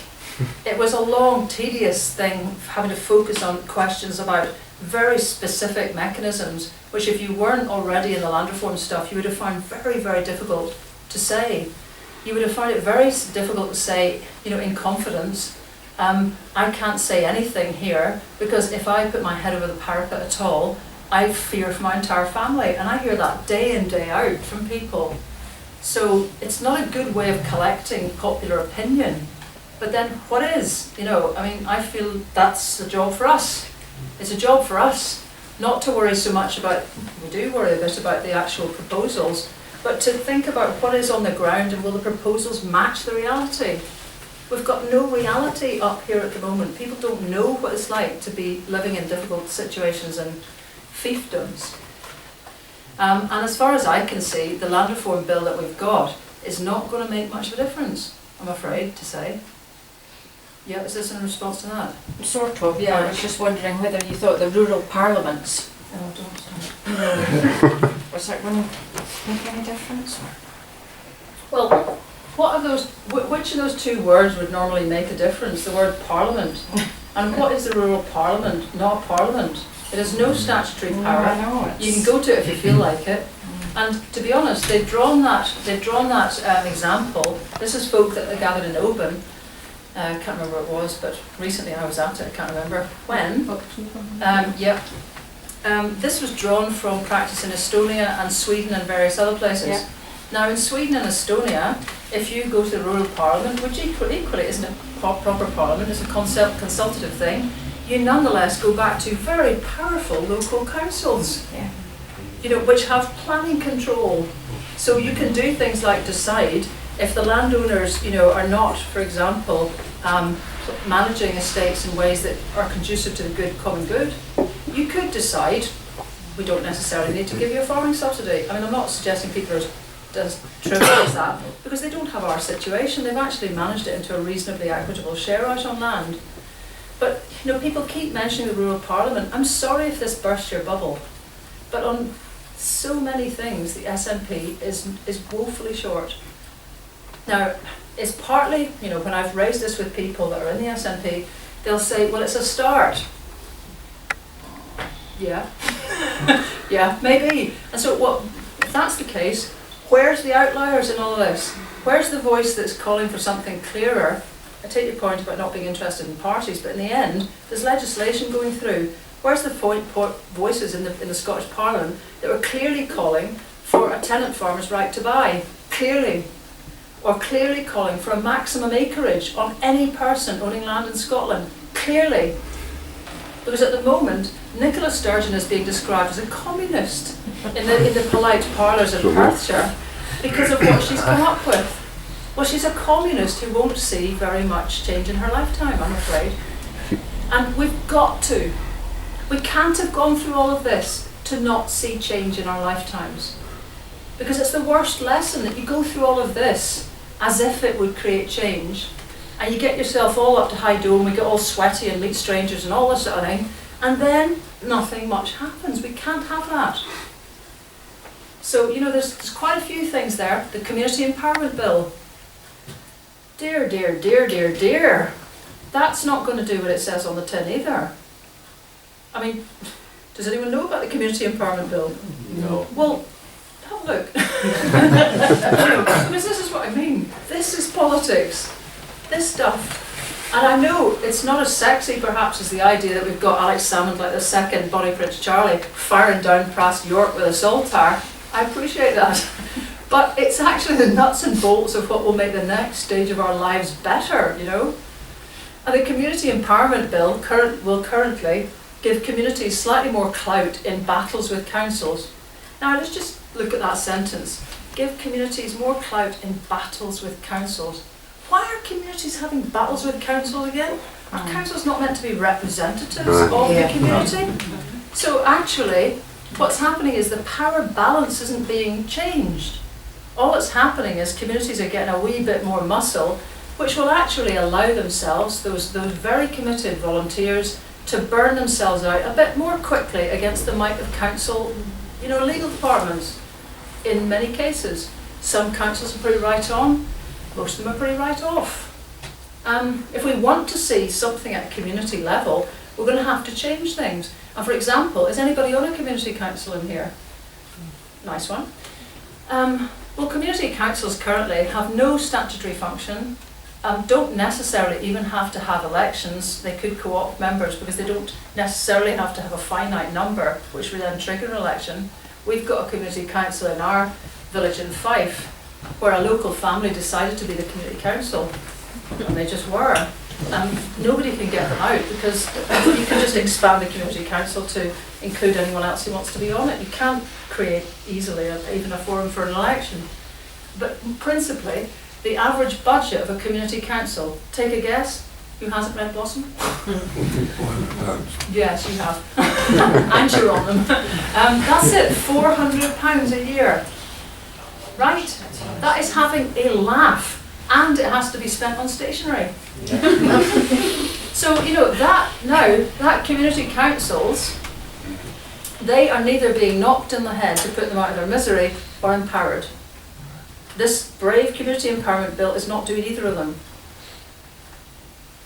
It was a long, tedious thing, having to focus on questions about very specific mechanisms, which if you weren't already in the land reform stuff, you would have found very, very difficult to say. You would have found it very difficult to say, you know, in confidence, I can't say anything here, because if I put my head over the parapet at all, I fear for my entire family. And I hear that day in, day out from people. So it's not a good way of collecting popular opinion. But then what is? You know, I mean, I feel that's a job for us. It's a job for us not to worry so much about, we do worry a bit about the actual proposals, but to think about what is on the ground and will the proposals match the reality. We've got no reality up here at the moment. People don't know what it's like to be living in difficult situations and fiefdoms. And as far as I can see, the land reform bill that we've got is not going to make much of a difference, I'm afraid to say. Yeah, is this in response to that? Sort of, yeah. I was just wondering whether you thought the rural parliaments, was that going to make any difference? Well, what are those? Which of those two words would normally make a difference? The word parliament, and what is the rural parliament? Not a parliament. It has no statutory power. I know, You can go to it if you feel like it. And to be honest, they've drawn that example. This is folk that are gathered in Oban. I can't remember what it was, but recently I was at it. I can't remember when. This was drawn from practice in Estonia and Sweden and various other places. Yeah. Now in Sweden and Estonia, if you go to the rural parliament, which equally isn't a proper parliament, it's a consultative thing, you nonetheless go back to very powerful local councils, you know, which have planning control. So you can do things like decide if the landowners, you know, are not, for example, managing estates in ways that are conducive to the good common good. You could decide we don't necessarily need to give you a farming subsidy. I mean, I'm not suggesting people are as trivial as that, because they don't have our situation. They've actually managed it into a reasonably equitable share out on land. But, you know, people keep mentioning the rural parliament. I'm sorry if this bursts your bubble, but on so many things, the SNP is woefully short. Now, it's partly, you know, when I've raised this with people that are in the SNP, they'll say, well, it's a start. Yeah, yeah, maybe. And so if that's the case, where's the outliers in all of this? Where's the voice that's calling for something clearer? I take your point about not being interested in parties, but in the end, there's legislation going through. Where's the voices in the Scottish Parliament that were clearly calling for a tenant farmer's right to buy? Clearly. Or clearly calling for a maximum acreage on any person owning land in Scotland. Clearly. Because at the moment, Nicola Sturgeon is being described as a communist in the polite parlours of Perthshire because of what she's come up with. Well, she's a communist who won't see very much change in her lifetime, I'm afraid. And we've got to. We can't have gone through all of this to not see change in our lifetimes. Because it's the worst lesson that you go through all of this as if it would create change, and you get yourself all up to high dome, we get all sweaty and meet strangers and all this sort of thing, and then nothing much happens. We can't have that. So, you know, there's quite a few things there. The Community Empowerment Bill. Dear, dear, dear, dear, dear. That's not going to do what it says on the tin either. I mean, does anyone know about the Community Empowerment Bill? No. Well, have a look. Because this is what I mean. This is politics. This stuff. And I know it's not as sexy perhaps as the idea that we've got Alex Salmond like the second Bonnie Prince Charlie firing down past York with a saltire. I appreciate that. But it's actually the nuts and bolts of what will make the next stage of our lives better, you know. And the Community Empowerment Bill will currently give communities slightly more clout in battles with councils. Now let's just look at that sentence. Give communities more clout in battles with councils. Why are communities having battles with councils again? Are councils not meant to be representatives of the community? So actually, what's happening is the power balance isn't being changed. All that's happening is communities are getting a wee bit more muscle, which will actually allow themselves, those very committed volunteers, to burn themselves out a bit more quickly against the might of council, you know, legal departments in many cases. Some councils are pretty right on, most of them are pretty right off. If we want to see something at community level, we're going to have to change things. And for example, is anybody on a community council in here? Nice one. Well, community councils currently have no statutory function, don't necessarily even have to have elections. They could co-opt members because they don't necessarily have to have a finite number, which would then trigger an election. We've got a community council in our village in Fife, where a local family decided to be the community council, and they just were. Nobody can get them out because you can just expand the community council to include anyone else who wants to be on it. You can't create easily even a forum for an election. But principally, the average budget of a community council, take a guess, who hasn't read Blossom? Yes, you have. And you're on them. That's it, £400 a year. Right? That is having a laugh. And it has to be spent on stationery. So, you know, that community councils, they are neither being knocked in the head to put them out of their misery or empowered. This brave community empowerment bill is not doing either of them.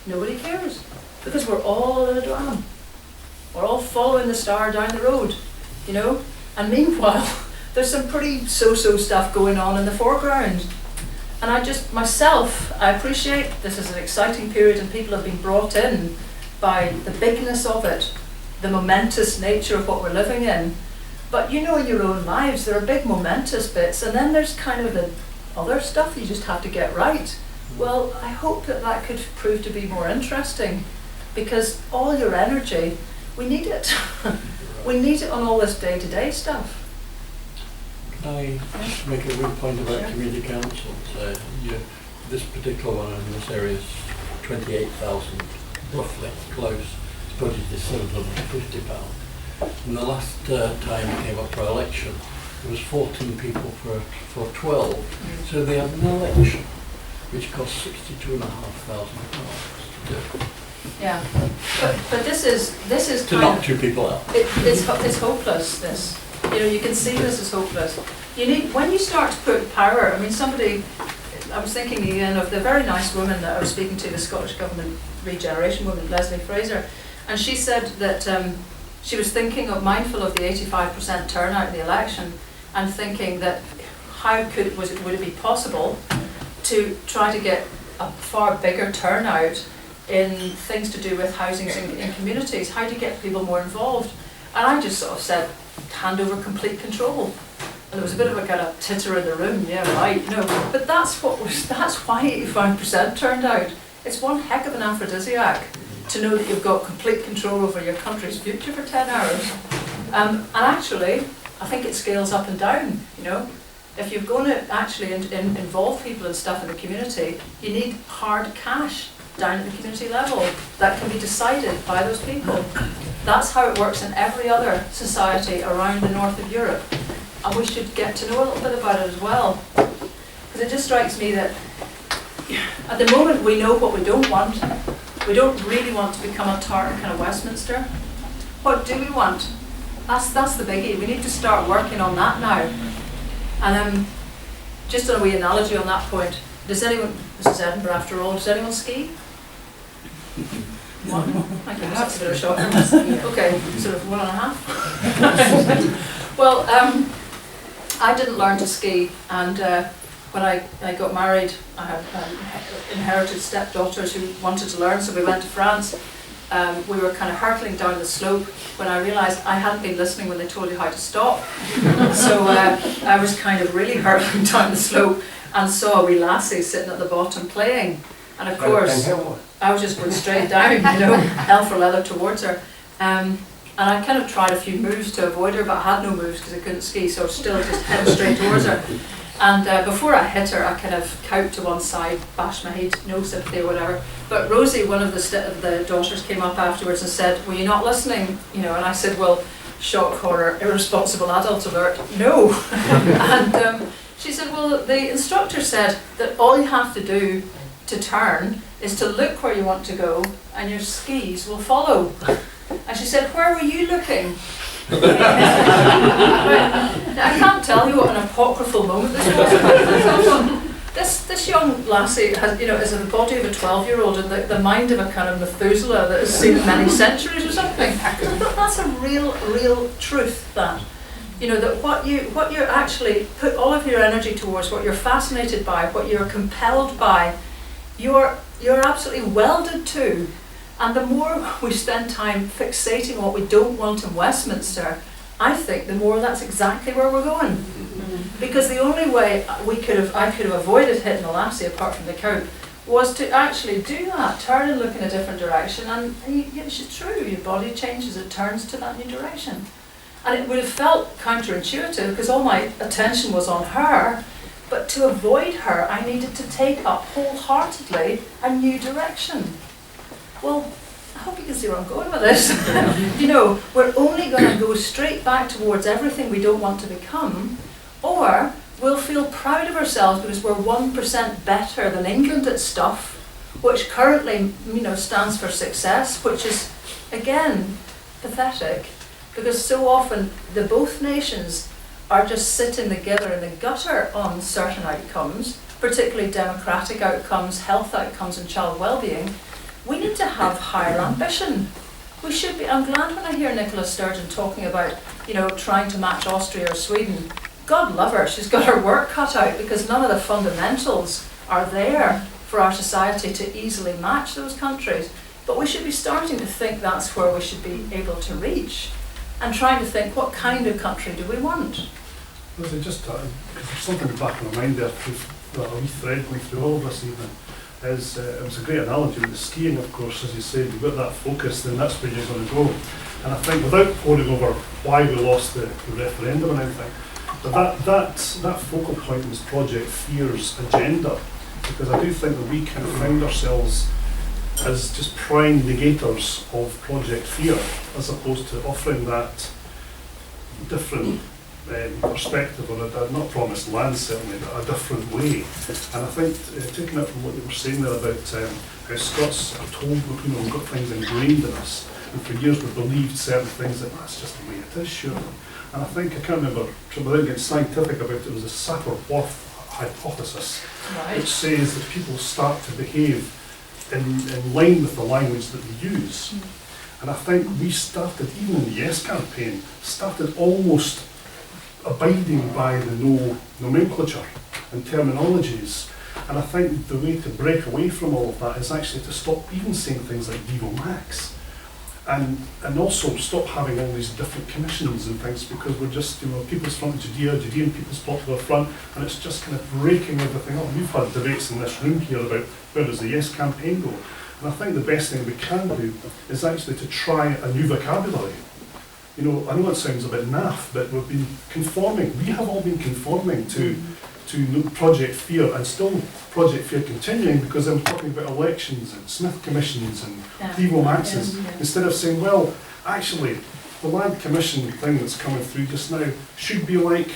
Nobody cares, because we're all in a dram. We're all following the star down the road, you know? And meanwhile, there's some pretty so-so stuff going on in the foreground. And I appreciate this is an exciting period and people have been brought in by the bigness of it, the momentous nature of what we're living in. But you know, in your own lives, there are big momentous bits, and then there's kind of the other stuff you just have to get right. Well, I hope that could prove to be more interesting, because all your energy, we need it. We need it on all this day-to-day stuff. Can I just make a good point about community councils? This particular one in this area is 28,000, roughly, close. Its budget is £750. And the last time it came up for election, there was 14 people for 12. So they had an election, which cost £62,500 to do. Yeah, but this is to knock two people out. It's hopeless. This, you know, you can see this is hopeless. You need, when you start to put power. I mean, I was thinking again of the very nice woman that I was speaking to, the Scottish Government regeneration woman, Lesley Riddoch, and she said that she was mindful of the 85% turnout in the election, and thinking that would it be possible to try to get a far bigger turnout in things to do with housing in communities, how to get people more involved. And I just sort of said, hand over complete control. And there was a bit of a kind of titter in the room, yeah, right, no. But that's why 85% turned out. It's one heck of an aphrodisiac to know that you've got complete control over your country's future for 10 hours. And actually, I think it scales up and down, you know. If you're going to actually involve people and stuff in the community, you need hard cash down at the community level that can be decided by those people. That's how it works in every other society around the north of Europe. And we should get to know a little bit about it as well. Because it just strikes me that at the moment we know what we don't want. We don't really want to become a tartan kind of Westminster. What do we want? That's the biggie. We need to start working on that now. And just a wee analogy on that point, does anyone, this is Edinburgh after all, does anyone ski? One? I think that's a bit of a shock. Okay, sort of 1.5. Well, I didn't learn to ski, and when I got married, I had inherited stepdaughters who wanted to learn, so we went to France. We were kind of hurtling down the slope when I realised I hadn't been listening when they told you how to stop. So I was kind of really hurtling down the slope and saw a wee lassie sitting at the bottom playing. And of course, I was just going straight down, you know, hell for leather towards her. And I kind of tried a few moves to avoid her, but I had no moves because I couldn't ski, so I was still just heading straight towards her. And before I hit her, I kind of cowed to one side, bashed my head, no sympathy or whatever. But Rosie, one of the daughters, came up afterwards and said, "Were you not listening?" You know, and I said, "Well, shock, horror, irresponsible adult alert, no." And she said, "Well, the instructor said that all you have to do to turn is to look where you want to go, and your skis will follow." And she said, "Where were you looking?" Now, I can't tell you what an apocryphal moment this was. This young lassie has, is in the body of a 12-year-old and the mind of a kind of Methuselah that has seen many centuries or something. I thought that's a real truth, that. That what you actually put all of your energy towards, what you're fascinated by, what you're compelled by, you're absolutely welded to. And the more we spend time fixating what we don't want in Westminster, I think the more that's exactly where we're going. Because the only way I could have avoided hitting the lassie, apart from the count, was to actually do that, turn and look in a different direction. And it's true, your body changes, it turns to that new direction. And it would have felt counterintuitive because all my attention was on her, but to avoid her, I needed to take up wholeheartedly a new direction. Well, I hope you can see where I'm going with this. We're only going to go straight back towards everything we don't want to become, or we'll feel proud of ourselves because we're 1% better than England at stuff, which currently, stands for success, which is, again, pathetic. Because so often both nations are just sitting together in the gutter on certain outcomes, particularly democratic outcomes, health outcomes and child well-being. We need to have higher ambition. We should be. I'm glad when I hear Nicola Sturgeon talking about, trying to match Austria or Sweden. God love her, she's got her work cut out because none of the fundamentals are there for our society to easily match those countries. But we should be starting to think that's where we should be able to reach. And trying to think, what kind of country do we want? Well, just because there's something in the back of my mind there, a wee thread going through all of this evening, is it was a great analogy with the skiing, of course, as you said, you've got that focus, then that's where you're going to go. And I think without poring over why we lost the referendum and everything, but that focal point was Project Fear's agenda, because I do think that we kind of found ourselves as just prime negators of Project Fear, as opposed to offering that different perspective, or not promised land certainly, but a different way. And I think, taking it from what you were saying there about how Scots are told, we've got things ingrained in us, and for years we've believed certain things, that that's just the way it is, surely. And I think, I can't remember, without getting scientific about it, it was a Sapir-Whorf hypothesis, Right. which says that people start to behave in line with the language that they use. And I think we started, even in the Yes campaign, started almost abiding by the no nomenclature and terminologies. And I think the way to break away from all of that is actually to stop even saying things like Vivo Max. And also stop having all these different commissions and things, because we're just, People's Front Judea, Judean People's Popular Front, and it's just kind of breaking everything up. We've had debates in this room here about where does the Yes campaign go. And I think the best thing we can do is actually to try a new vocabulary. I know it sounds a bit naff, but we've been conforming. We have all been conforming to Project Fear, and still Project Fear continuing, because I'm talking about elections and Smith commissions and Vivo Maxes, instead of saying, well, actually, the Land Commission thing that's coming through just now should be like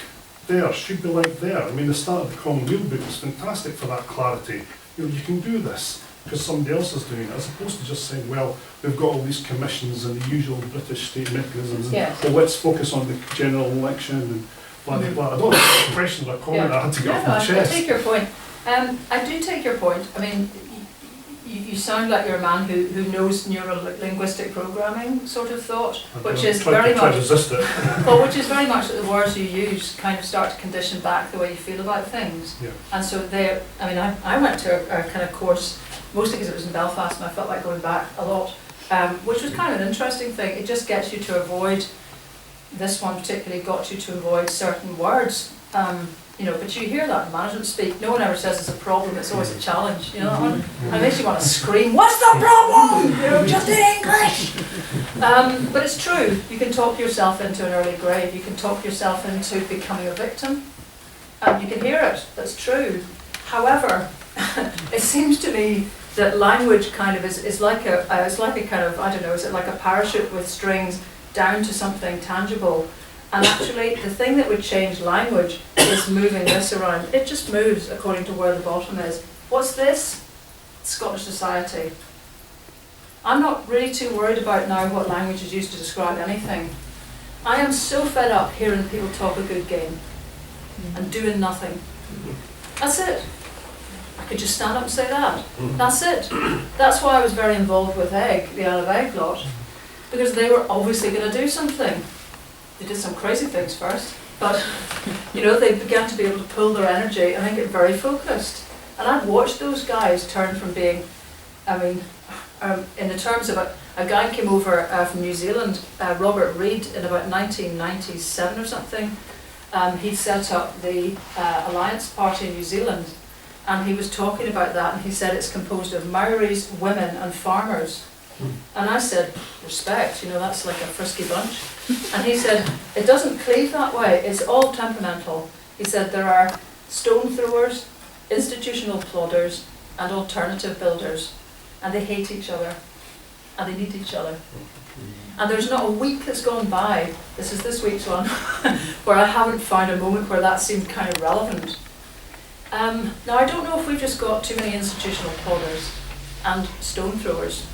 there, should be like there. I mean, the start of the Common Weal book was fantastic for that clarity. You can do this because somebody else is doing it, as opposed to just saying, well, we've got all these commissions and the usual British state mechanisms, and well, let's focus on the general election and blah, blah, blah. I don't have a question or a comment I had to get off my chest. I take your point. I do take your point. I mean, you sound like you're a man who knows neuro-linguistic programming sort of thought, which is very much resist it. well, which is very much that the words you use kind of start to condition back the way you feel about things. Yeah. And so I went to a kind of course, mostly because it was in Belfast, and I felt like going back a lot, which was kind of an interesting thing. It just gets you to avoid. This one particularly got you to avoid certain words. But you hear that in management speak. No one ever says it's a problem, it's always a challenge. You know that one? And it makes you want to scream, what's the problem? Just in English! But it's true. You can talk yourself into an early grave. You can talk yourself into becoming a victim. You can hear it. That's true. However, it seems to me that language kind of is like a kind of, I don't know, is it like a parachute with strings down to something tangible? And actually, the thing that would change language is moving this around. It just moves according to where the bottom is. What's this? Scottish society. I'm not really too worried about now what language is used to describe anything. I am so fed up hearing people talk a good game and doing nothing. That's it. I could just stand up and say that. That's it. That's why I was very involved with the Isle of Egg lot, because they were obviously going to do something. They did some crazy things first, but you know, they began to be able to pull their energy and then get very focused. And I've watched those guys turn from being, I mean, in the terms of a guy came over from New Zealand, Robert Reid, in about 1997 or something. He set up the Alliance Party in New Zealand, and he was talking about that, and he said it's composed of Maoris, women and farmers. And I said, respect, you know, that's like a frisky bunch. And he said, it doesn't cleave that way, it's all temperamental. He said there are stone throwers, institutional plodders and alternative builders, and they hate each other and they need each other. And there's not a week that's gone by, this is this week's one, where I haven't found a moment where that seemed kind of relevant. Now I don't know if we've just got too many institutional plodders and stone throwers.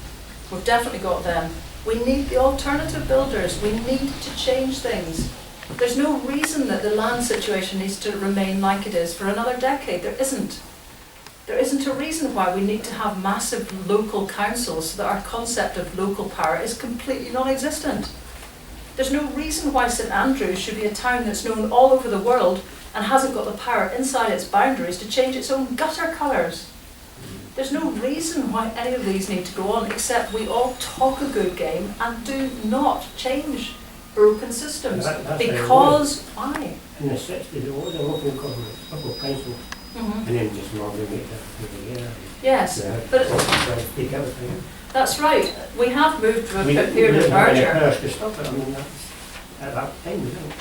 We've definitely got them. We need the alternative builders. We need to change things. There's no reason that the land situation needs to remain like it is for another decade. There isn't. There isn't a reason why we need to have massive local councils so that our concept of local power is completely non-existent. There's no reason why St Andrews should be a town that's known all over the world and hasn't got the power inside its boundaries to change its own gutter colours. There's no reason why any of these need to go on, except we all talk a good game and do not change broken systems. Because why? In the 60s, it was a local government, local council, and then just amalgamate that together. Yes, but Take everything. that's right. We have moved to a period of We merger. didn't have to stop it, I mean, that's, at that time, we didn't.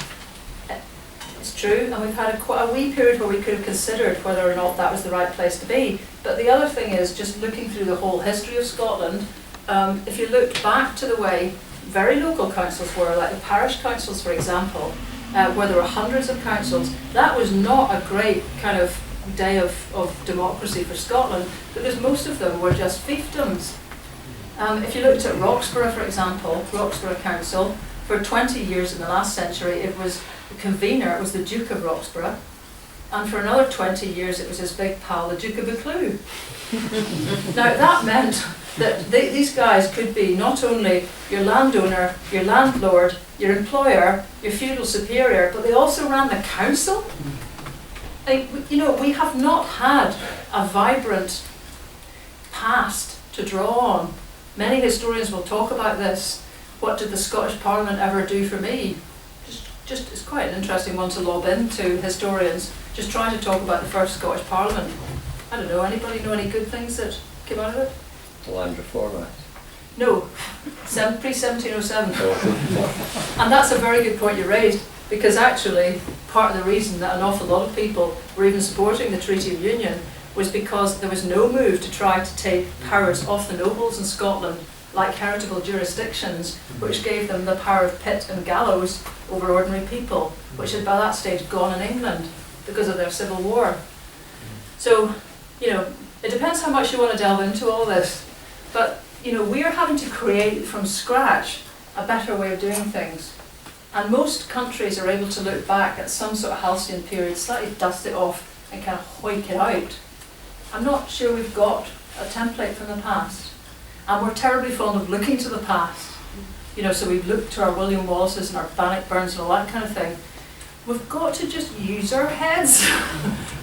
It's true, and we've had quite a wee period where we could have considered whether or not that was the right place to be. But the other thing is, just looking through the whole history of Scotland, if you look back to the way very local councils were, like the parish councils, for example, where there were hundreds of councils, that was not a great kind of day of democracy for Scotland, because most of them were just fiefdoms. If you looked at Roxburgh, for example, Roxburgh Council, for 20 years in the last century, it was the convener, it was the Duke of Roxburgh, and for another 20 years it was his big pal, the Duke of Buccleuch. Now that meant that these guys could be not only your landowner, your landlord, your employer, your feudal superior, but they also ran the council. Like, you know, we have not had a vibrant past to draw on. Many historians will talk about this. What did the Scottish Parliament ever do for me? Just it's quite an interesting one to lob into historians. Just trying to talk about the first Scottish Parliament. I don't know, anybody know any good things that came out of it? The Land Reform Act. No, pre-1707. And that's a very good point you raised, because actually part of the reason that an awful lot of people were even supporting the Treaty of Union was because there was no move to try to take powers off the nobles in Scotland, like heritable jurisdictions, which gave them the power of pit and gallows over ordinary people, which had by that stage gone in England because of their civil war. So, you know, it depends how much you want to delve into all this, but, you know, we are having to create from scratch a better way of doing things. And most countries are able to look back at some sort of halcyon period, slightly dust it off and kind of hoik it out. I'm not sure we've got a template from the past. And we're terribly fond of looking to the past. You know, so we've looked to our William Wallaces and our Bannockburns and all that kind of thing. We've got to just use our heads.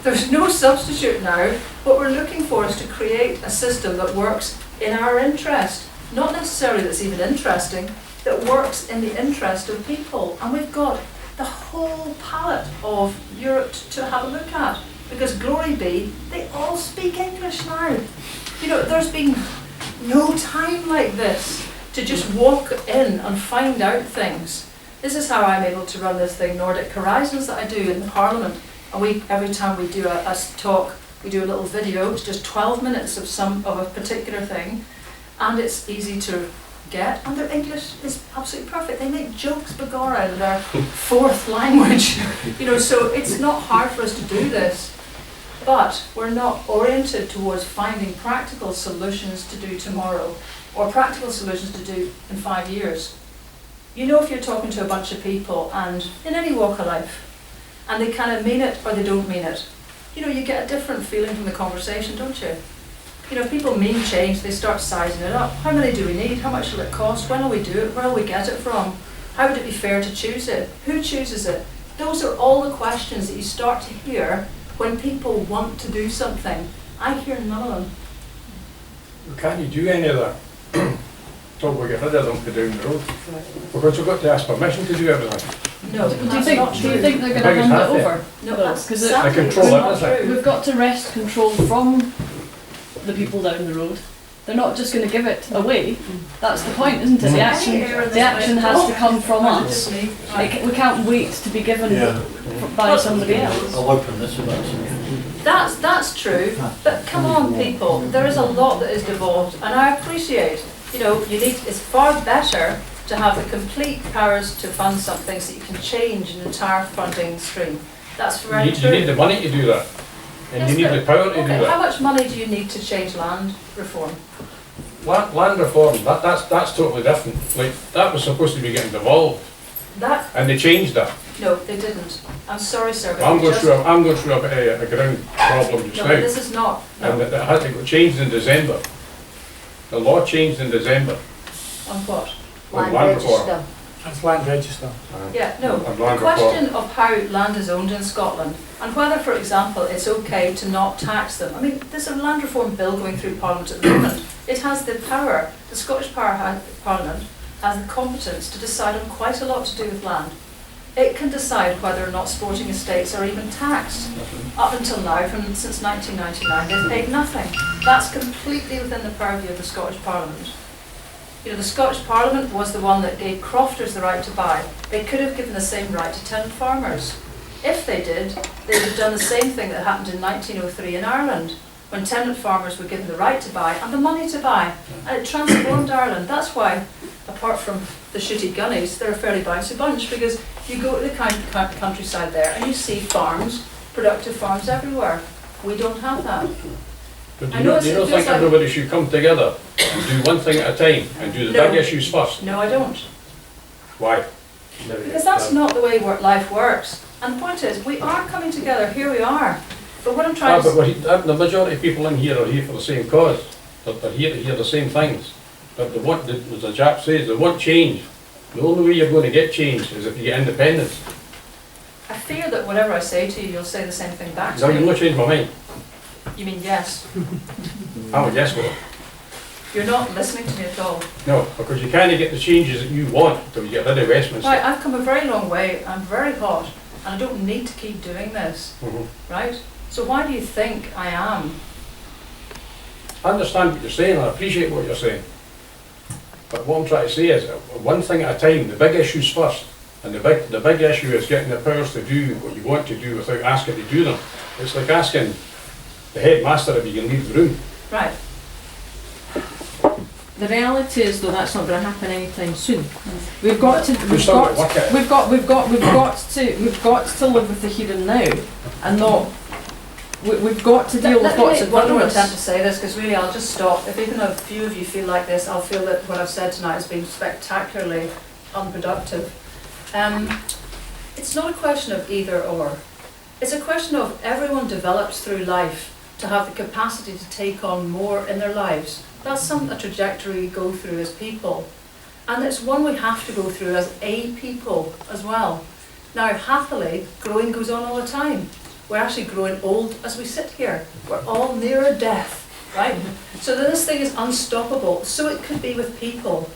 There's no substitute now. What we're looking for is to create a system that works in our interest. Not necessarily that's even interesting, that works in the interest of people. And we've got the whole palette of Europe to have a look at. Because glory be, they all speak English now. You know, there's been no time like this to just walk in and find out things. This is how I'm able to run this thing, Nordic Horizons, that I do in the Parliament. And every time we do a talk, we do a little video. It's just 12 minutes of a particular thing, and it's easy to get. And their English is absolutely perfect. They make jokes begorra in their fourth language. You know, so it's not hard for us to do this. But we're not oriented towards finding practical solutions to do tomorrow, or practical solutions to do in 5 years. You know if you're talking to a bunch of people and in any walk of life, and they kind of mean it or they don't mean it. You know, you get a different feeling from the conversation, don't you? You know, if people mean change, they start sizing it up. How many do we need? How much will it cost? When will we do it? Where will we get it from? How would it be fair to choose it? Who chooses it? Those are all the questions that you start to hear when people want to do something. I hear none of them. Well, can't you do any of that? So we get rid of them to down the road. Because we've got to ask permission to do everything. No, Do you that's think, not do true. you think they're going to Biggest hand it half over? No, that's Because I exactly control not everything. true. we've got to wrest control from the people down the road. They're not just going to give it away. That's the point, isn't it? The action has to come from us. Like, we can't wait to be given by somebody else. I'll open this about something. That's true, but come on people, there is a lot that is devolved, and I appreciate, you know, it's far better to have the complete powers to fund something so you can change an entire funding stream. That's very You true. need the money to do that. And you need the power to do Okay, how that. much money do you need to change land reform? Land reform, that's totally different. Like, that was supposed to be getting devolved, That, and they changed that. no, they didn't. I'm sorry, sir, but I'm you going just... through a ground problem just No, now. but this is not, And no. it had to go changed in December. The law changed in December. On what? On land reform. That's land register. Yeah, no, And the land question reform. of how land is owned in Scotland and whether, for example, it's okay to not tax them. I mean, there's a land reform bill going through Parliament at the moment. It has the power, the Scottish Parliament has the competence to decide on quite a lot to do with land. It can decide whether or not sporting estates are even taxed. Up until now, since 1999, they've paid nothing. That's completely within the purview of the Scottish Parliament. You know, the Scottish Parliament was the one that gave crofters the right to buy. They could have given the same right to tenant farmers. If they did, they would have done the same thing that happened in 1903 in Ireland, when tenant farmers were given the right to buy and the money to buy. And it transformed Ireland. That's why, apart from the shitty gunnies, they're a fairly bouncy bunch, because you go to the countryside there and you see farms, productive farms everywhere. We don't have that. But I you know don't it feels think like- everybody should come together and do one thing at a time and do the No. big issues first? No, I don't. Why? Because that's not the way life works. And the point is, we are coming together, here we are. But what I'm trying to The majority of people in here are here for the same cause. They're here to hear the same things. But they want, as the chap says, they want change. The only way you're going to get change is if you get independence. I fear that whatever I say to you, you'll say the same thing back Now to you'll me. not change my mind. You mean yes. I'm a yes vote. You're not listening to me at all. No, because you can't get the changes that you want until you get rid of Westminster. Right, I've come a very long way, I'm very hot, and I don't need to keep doing this, Mhm. right? So why do you think I am? I understand what you're saying, I appreciate what you're saying. But what I'm trying to say is, one thing at a time, the big issues first. And the big issue is getting the powers to do what you want to do without asking to do them. It's like asking the headmaster if you can leave the room. Right, The reality is, though, that's not going to happen anytime soon. We've got to, We've still got to work it. we've got to live with the here and now, and not. We've got to deal with let me what's in make one front more of attempt to us. say this, because really I'll just stop. If even a few of you feel like this, I'll feel that what I've said tonight has been spectacularly unproductive. It's not a question of either or. It's a question of everyone develops through life to have the capacity to take on more in their lives. That's a trajectory we go through as people. And it's one we have to go through as a people as well. Now, happily, growing goes on all the time. We're actually growing old as we sit here. We're all nearer death, right? So this thing is unstoppable. So it could be with people.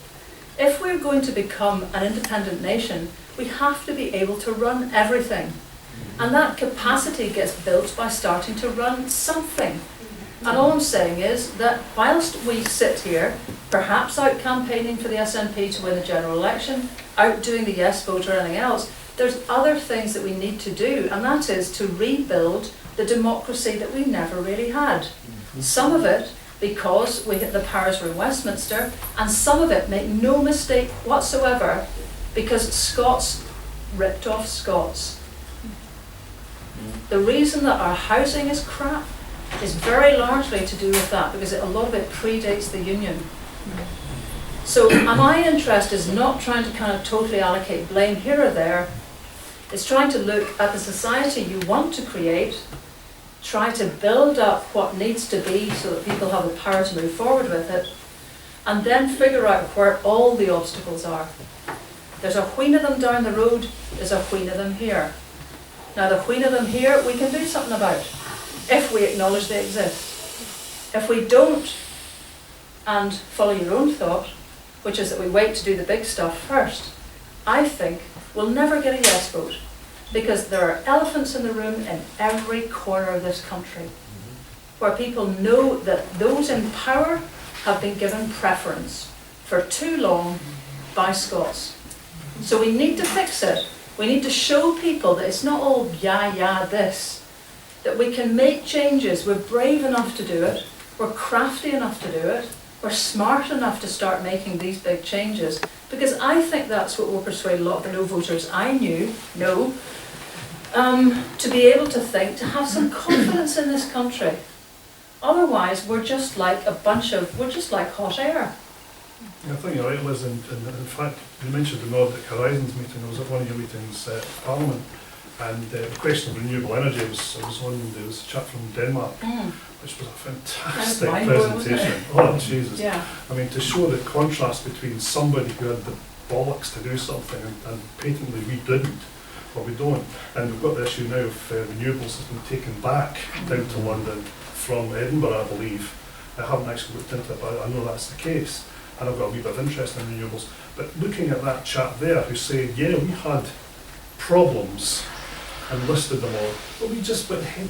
If we're going to become an independent nation, we have to be able to run everything. And that capacity gets built by starting to run something. And all I'm saying is that whilst we sit here, perhaps out campaigning for the SNP to win the general election, out doing the yes vote or anything else, there's other things that we need to do, and that is to rebuild the democracy that we never really had. Some of it because the powers were in Westminster, and some of it, make no mistake whatsoever, because Scots ripped off Scots. The reason that our housing is crap is very largely to do with that, because a lot of it predates the Union. So my interest is not trying to kind of totally allocate blame here or there. It's trying to look at the society you want to create, try to build up what needs to be so that people have the power to move forward with it, and then figure out where all the obstacles are. There's a wheen of them down the road, there's a wheen of them here. Now the wheen of them here we can do something about, if we acknowledge they exist. If we don't, and follow your own thought, which is that we wait to do the big stuff first, I think we'll never get a yes vote, because there are elephants in the room in every corner of this country, where people know that those in power have been given preference for too long by Scots. So we need to fix it. We need to show people that it's not all yeah, this, that we can make changes. We're brave enough to do it. We're crafty enough to do it. We're smart enough to start making these big changes, because I think that's what will persuade a lot of the no voters I know, to be able to think, to have some confidence in this country. Otherwise, we're just like we're just like hot air. I think you're right, Liz, and in fact, you mentioned the Nordic Horizons meeting. I was at one of your meetings at Parliament, and the question of renewable energy there was a chap from Denmark, which was a fantastic presentation. Oh, Jesus. Yeah. I mean, to show the contrast between somebody who had the bollocks to do something and patently we didn't, or we don't. And we've got the issue now of renewables has been taken back down to London from Edinburgh, I believe. I haven't actually looked into it, but I know that's the case. And I've got a wee bit of interest in renewables. But looking at that chap there who said, yeah, we had problems and listed them all, but we just went ahead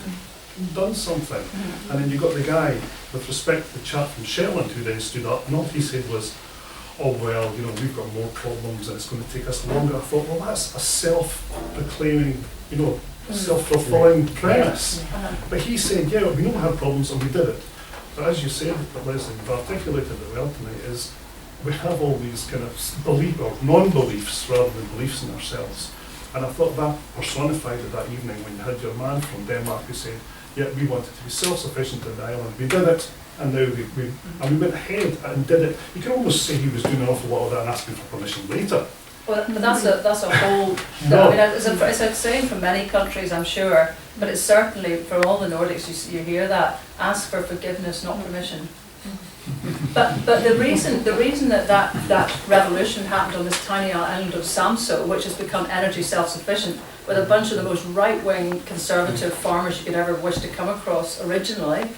and done something. And then you got the guy, with respect to the chap from Shetland, who then stood up, and all he said was, oh well, you know, we've got more problems and it's going to take us longer. I thought, well, that's a self-proclaiming, you know, self-fulfilling premise. But he said, yeah, we know we had problems and we did it. But as you said, Lesley, you've articulated it well tonight, is we have all these kind of belief or non-beliefs rather than beliefs in ourselves. And I thought that personified it that evening when you had your man from Denmark who said, yeah, we wanted to be self-sufficient in the island. We did it, and now we went ahead and did it. You can almost say he was doing an awful lot of that and asking for permission later. Well, but that's a whole. I mean, it's a saying from many countries, I'm sure, but it's certainly from all the Nordics. You hear that, ask for forgiveness, not permission. But the reason that revolution happened on this tiny island of Samso, which has become energy self-sufficient, with a bunch of the most right-wing conservative farmers you could ever wish to come across originally,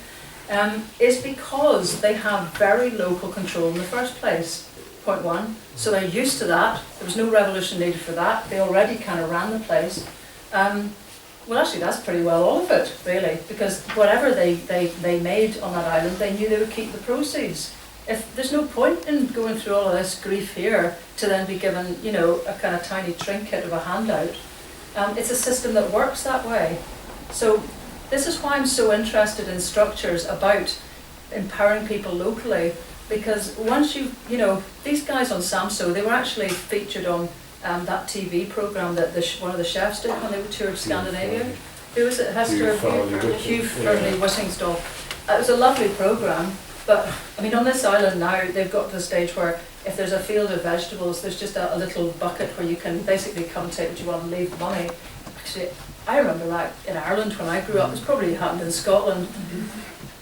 is because they have very local control in the first place. Point one. So they're used to that. There was no revolution needed for that. They already kind of ran the place. Well, actually, that's pretty well all of it, really, because whatever they made on that island, they knew they would keep the proceeds. If there's no point in going through all of this grief here to then be given, you know, a kind of tiny trinket of a handout. It's a system that works that way. So this is why I'm so interested in structures about empowering people locally, because once you know, these guys on Samso, they were actually featured on that TV programme that one of the chefs did when they toured Scandinavia. Who was it? Hugh Fearnley-Whittingstall. It was a lovely programme, but I mean, on this island now, they've got to the stage where if there's a field of vegetables, there's just a little bucket where you can basically come and take what you want and leave money. Actually, I remember that in Ireland when I grew up. It's probably happened in Scotland.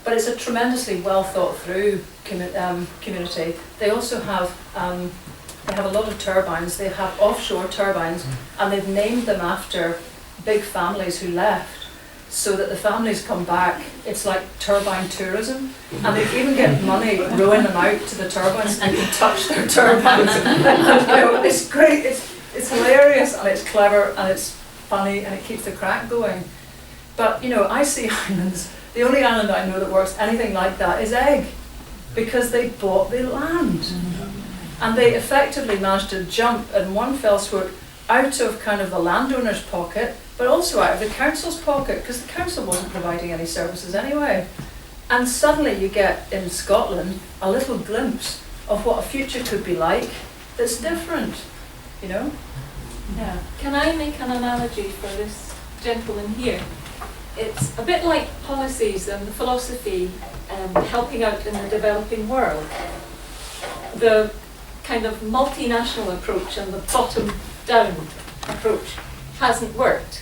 But it's a tremendously well thought through community. They also have a lot of turbines. They have offshore turbines, and they've named them after big families who left, so that the families come back. It's like turbine tourism, and they even get money rowing them out to the turbines and can touch their turbines. And, you know, it's great. It's hilarious and it's clever and it's funny and it keeps the crack going. But you know, I see islands. The only island I know that works anything like that is Egg, because they bought the land. And they effectively managed to jump in one fell swoop out of kind of the landowner's pocket, but also out of the council's pocket, because the council wasn't providing any services anyway. And suddenly you get in Scotland a little glimpse of what a future could be like that's different, you know? Yeah. Can I make an analogy for this gentleman here? It's a bit like policies and philosophy helping out in the developing world. The kind of multinational approach and the bottom-down approach hasn't worked.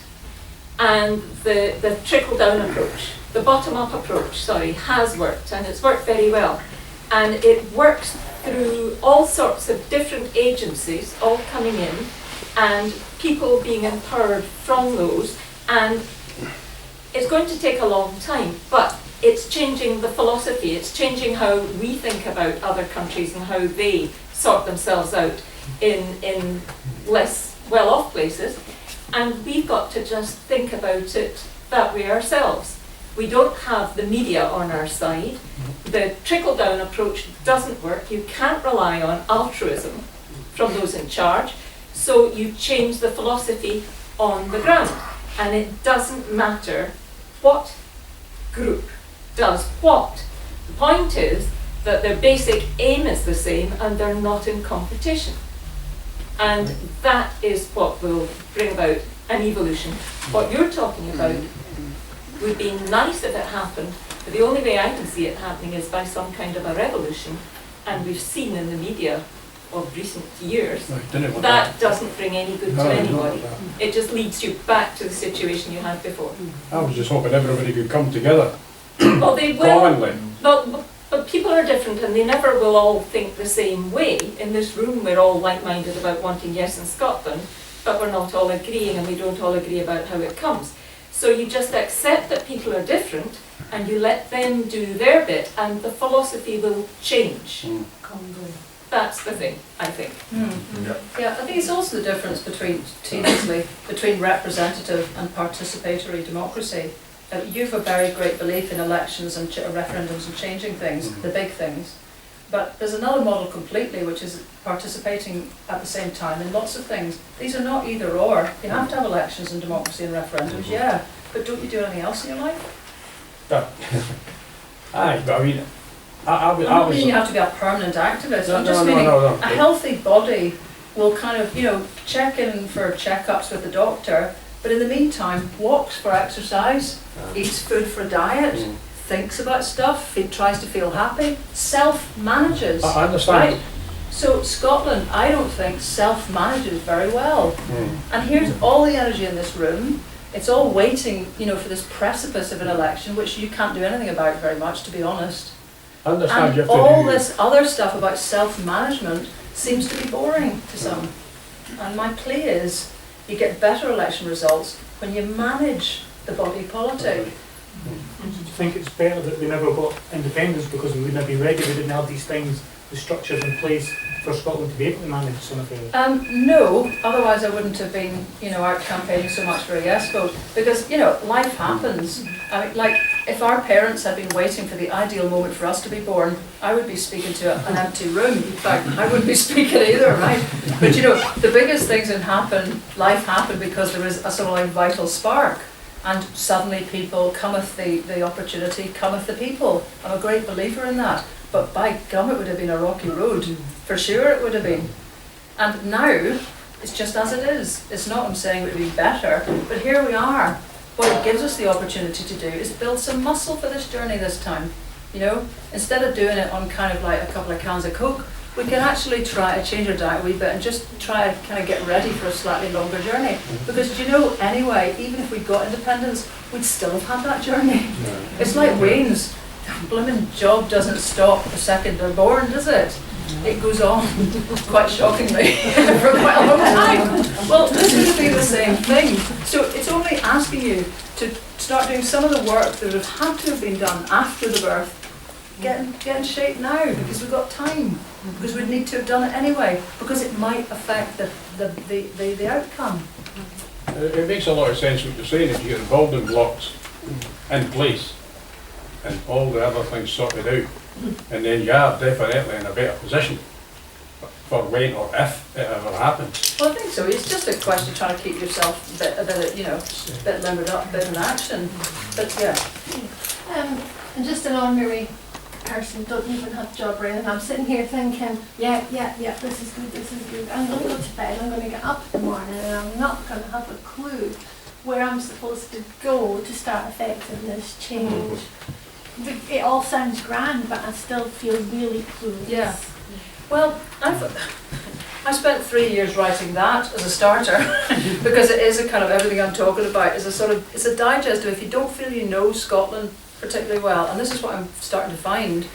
And the trickle-down approach, the bottom-up approach, sorry, has worked, and it's worked very well. And it works through all sorts of different agencies all coming in and people being empowered from those. And it's going to take a long time, but it's changing the philosophy, it's changing how we think about other countries and how they sort themselves out in less well-off places. And we've got to just think about it that way ourselves. We don't have the media on our side. The trickle-down approach doesn't work. You can't rely on altruism from those in charge. So you change the philosophy on the ground. And it doesn't matter what group does what. The point is that their basic aim is the same and they're not in competition. And that is what will bring about an evolution. What you're talking about would be nice if it happened, but the only way I can see it happening is by some kind of a revolution. And we've seen in the media of recent years that doesn't bring any good to anybody. It just leads you back to the situation you had before. I was just hoping everybody could come together. Well, they will. Commonly. But people are different and they never will all think the same way. In this room we're all like-minded about wanting yes in Scotland, but we're not all agreeing and we don't all agree about how it comes. So you just accept that people are different and you let them do their bit and the philosophy will change. That's the thing, I think. Yeah, I think it's also the difference between representative and participatory democracy. You've a very great belief in elections and referendums and changing things, the big things. But there's another model completely, which is participating at the same time in lots of things. These are not either or. You have to have elections and democracy and referendums, yeah. But don't you do anything else in your life? Aye, but I mean, I'm not meaning you have to be a permanent activist. I'm just meaning a healthy body will kind of, check in for checkups with the doctor, but in the meantime, walks for exercise, eats food for diet, thinks about stuff, tries to feel happy, self-manages. I understand. Right? So Scotland, I don't think, self-manages very well. And here's all the energy in this room. It's all waiting, for this precipice of an election, which you can't do anything about very much, to be honest. Understand. And all this other stuff about self-management seems to be boring to some. And my plea is, you get better election results when you manage the body politic. Do you think it's better that we never got independence because we wouldn't be ready, we didn't have these things, the structures in place for Scotland to be able to manage some of it? No, otherwise I wouldn't have been, out campaigning so much for a yes vote. Because, life happens. I mean, like, if our parents had been waiting for the ideal moment for us to be born, I would be speaking to an empty room. In fact, I wouldn't be speaking either, right? But, the biggest things that life happened because there is a sort of like vital spark. And suddenly cometh the opportunity, cometh the people. I'm a great believer in that. But by gum, it would have been a rocky road. For sure it would have been. And now, it's just as it is. It's not I'm saying it would be better, but here we are. What it gives us the opportunity to do is build some muscle for this journey this time. Instead of doing it on kind of like a couple of cans of Coke, we can actually try to change our diet a wee bit and just try to kind of get ready for a slightly longer journey. Because anyway, even if we got independence, we'd still have had that journey. It's like Wayne's. Blooming job doesn't stop the second they're born, does it? It goes on, quite shockingly, for quite a long time. Well, this would be the same thing. So it's only asking you to start doing some of the work that would have had to have been done after the birth. Get in shape now, because we've got time. Because we'd need to have done it anyway, because it might affect the outcome. It makes a lot of sense what you're saying. If you get the building blocks in place and all the other things sorted out, and then you are definitely in a better position for when or if it ever happens. Well, I think so. It's just a question of trying to keep yourself a bit limbered up, a bit in action. But yeah. I'm just an ordinary person, don't even have a job or anything. I'm sitting here thinking, yeah, this is good. I'm going to go to bed, I'm going to get up in the morning, and I'm not going to have a clue where I'm supposed to go to start affecting this change. It all sounds grand, but I still feel really clueless. Yeah. Well, I spent 3 years writing that as a starter because it is a kind of everything I'm talking about is a sort of, it's a digest of if you don't feel you know Scotland particularly well, and this is what I'm starting to find,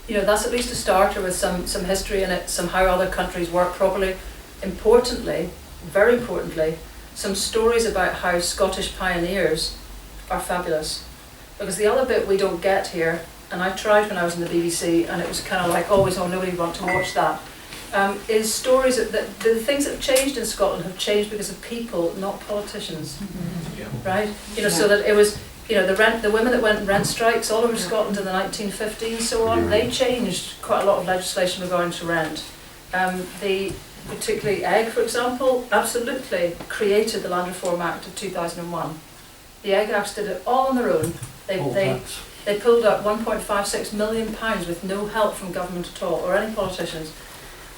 you know, that's at least a starter with some history in it, some how other countries work properly. Importantly, very importantly, some stories about how Scottish pioneers are fabulous. Because the other bit we don't get here, and I tried when I was in the BBC, and it was kind of like always, oh, nobody would want to watch that, is stories that the things that have changed in Scotland have changed because of people, not politicians, right? You know, so that it was, you know, the women that went rent strikes all over Scotland in the 1950s and so on, they changed quite a lot of legislation regarding to rent. Particularly Egg, for example, absolutely created the Land Reform Act of 2001. The Egg Acts did it all on their own. They pulled up £1.56 million with no help from government at all, or any politicians.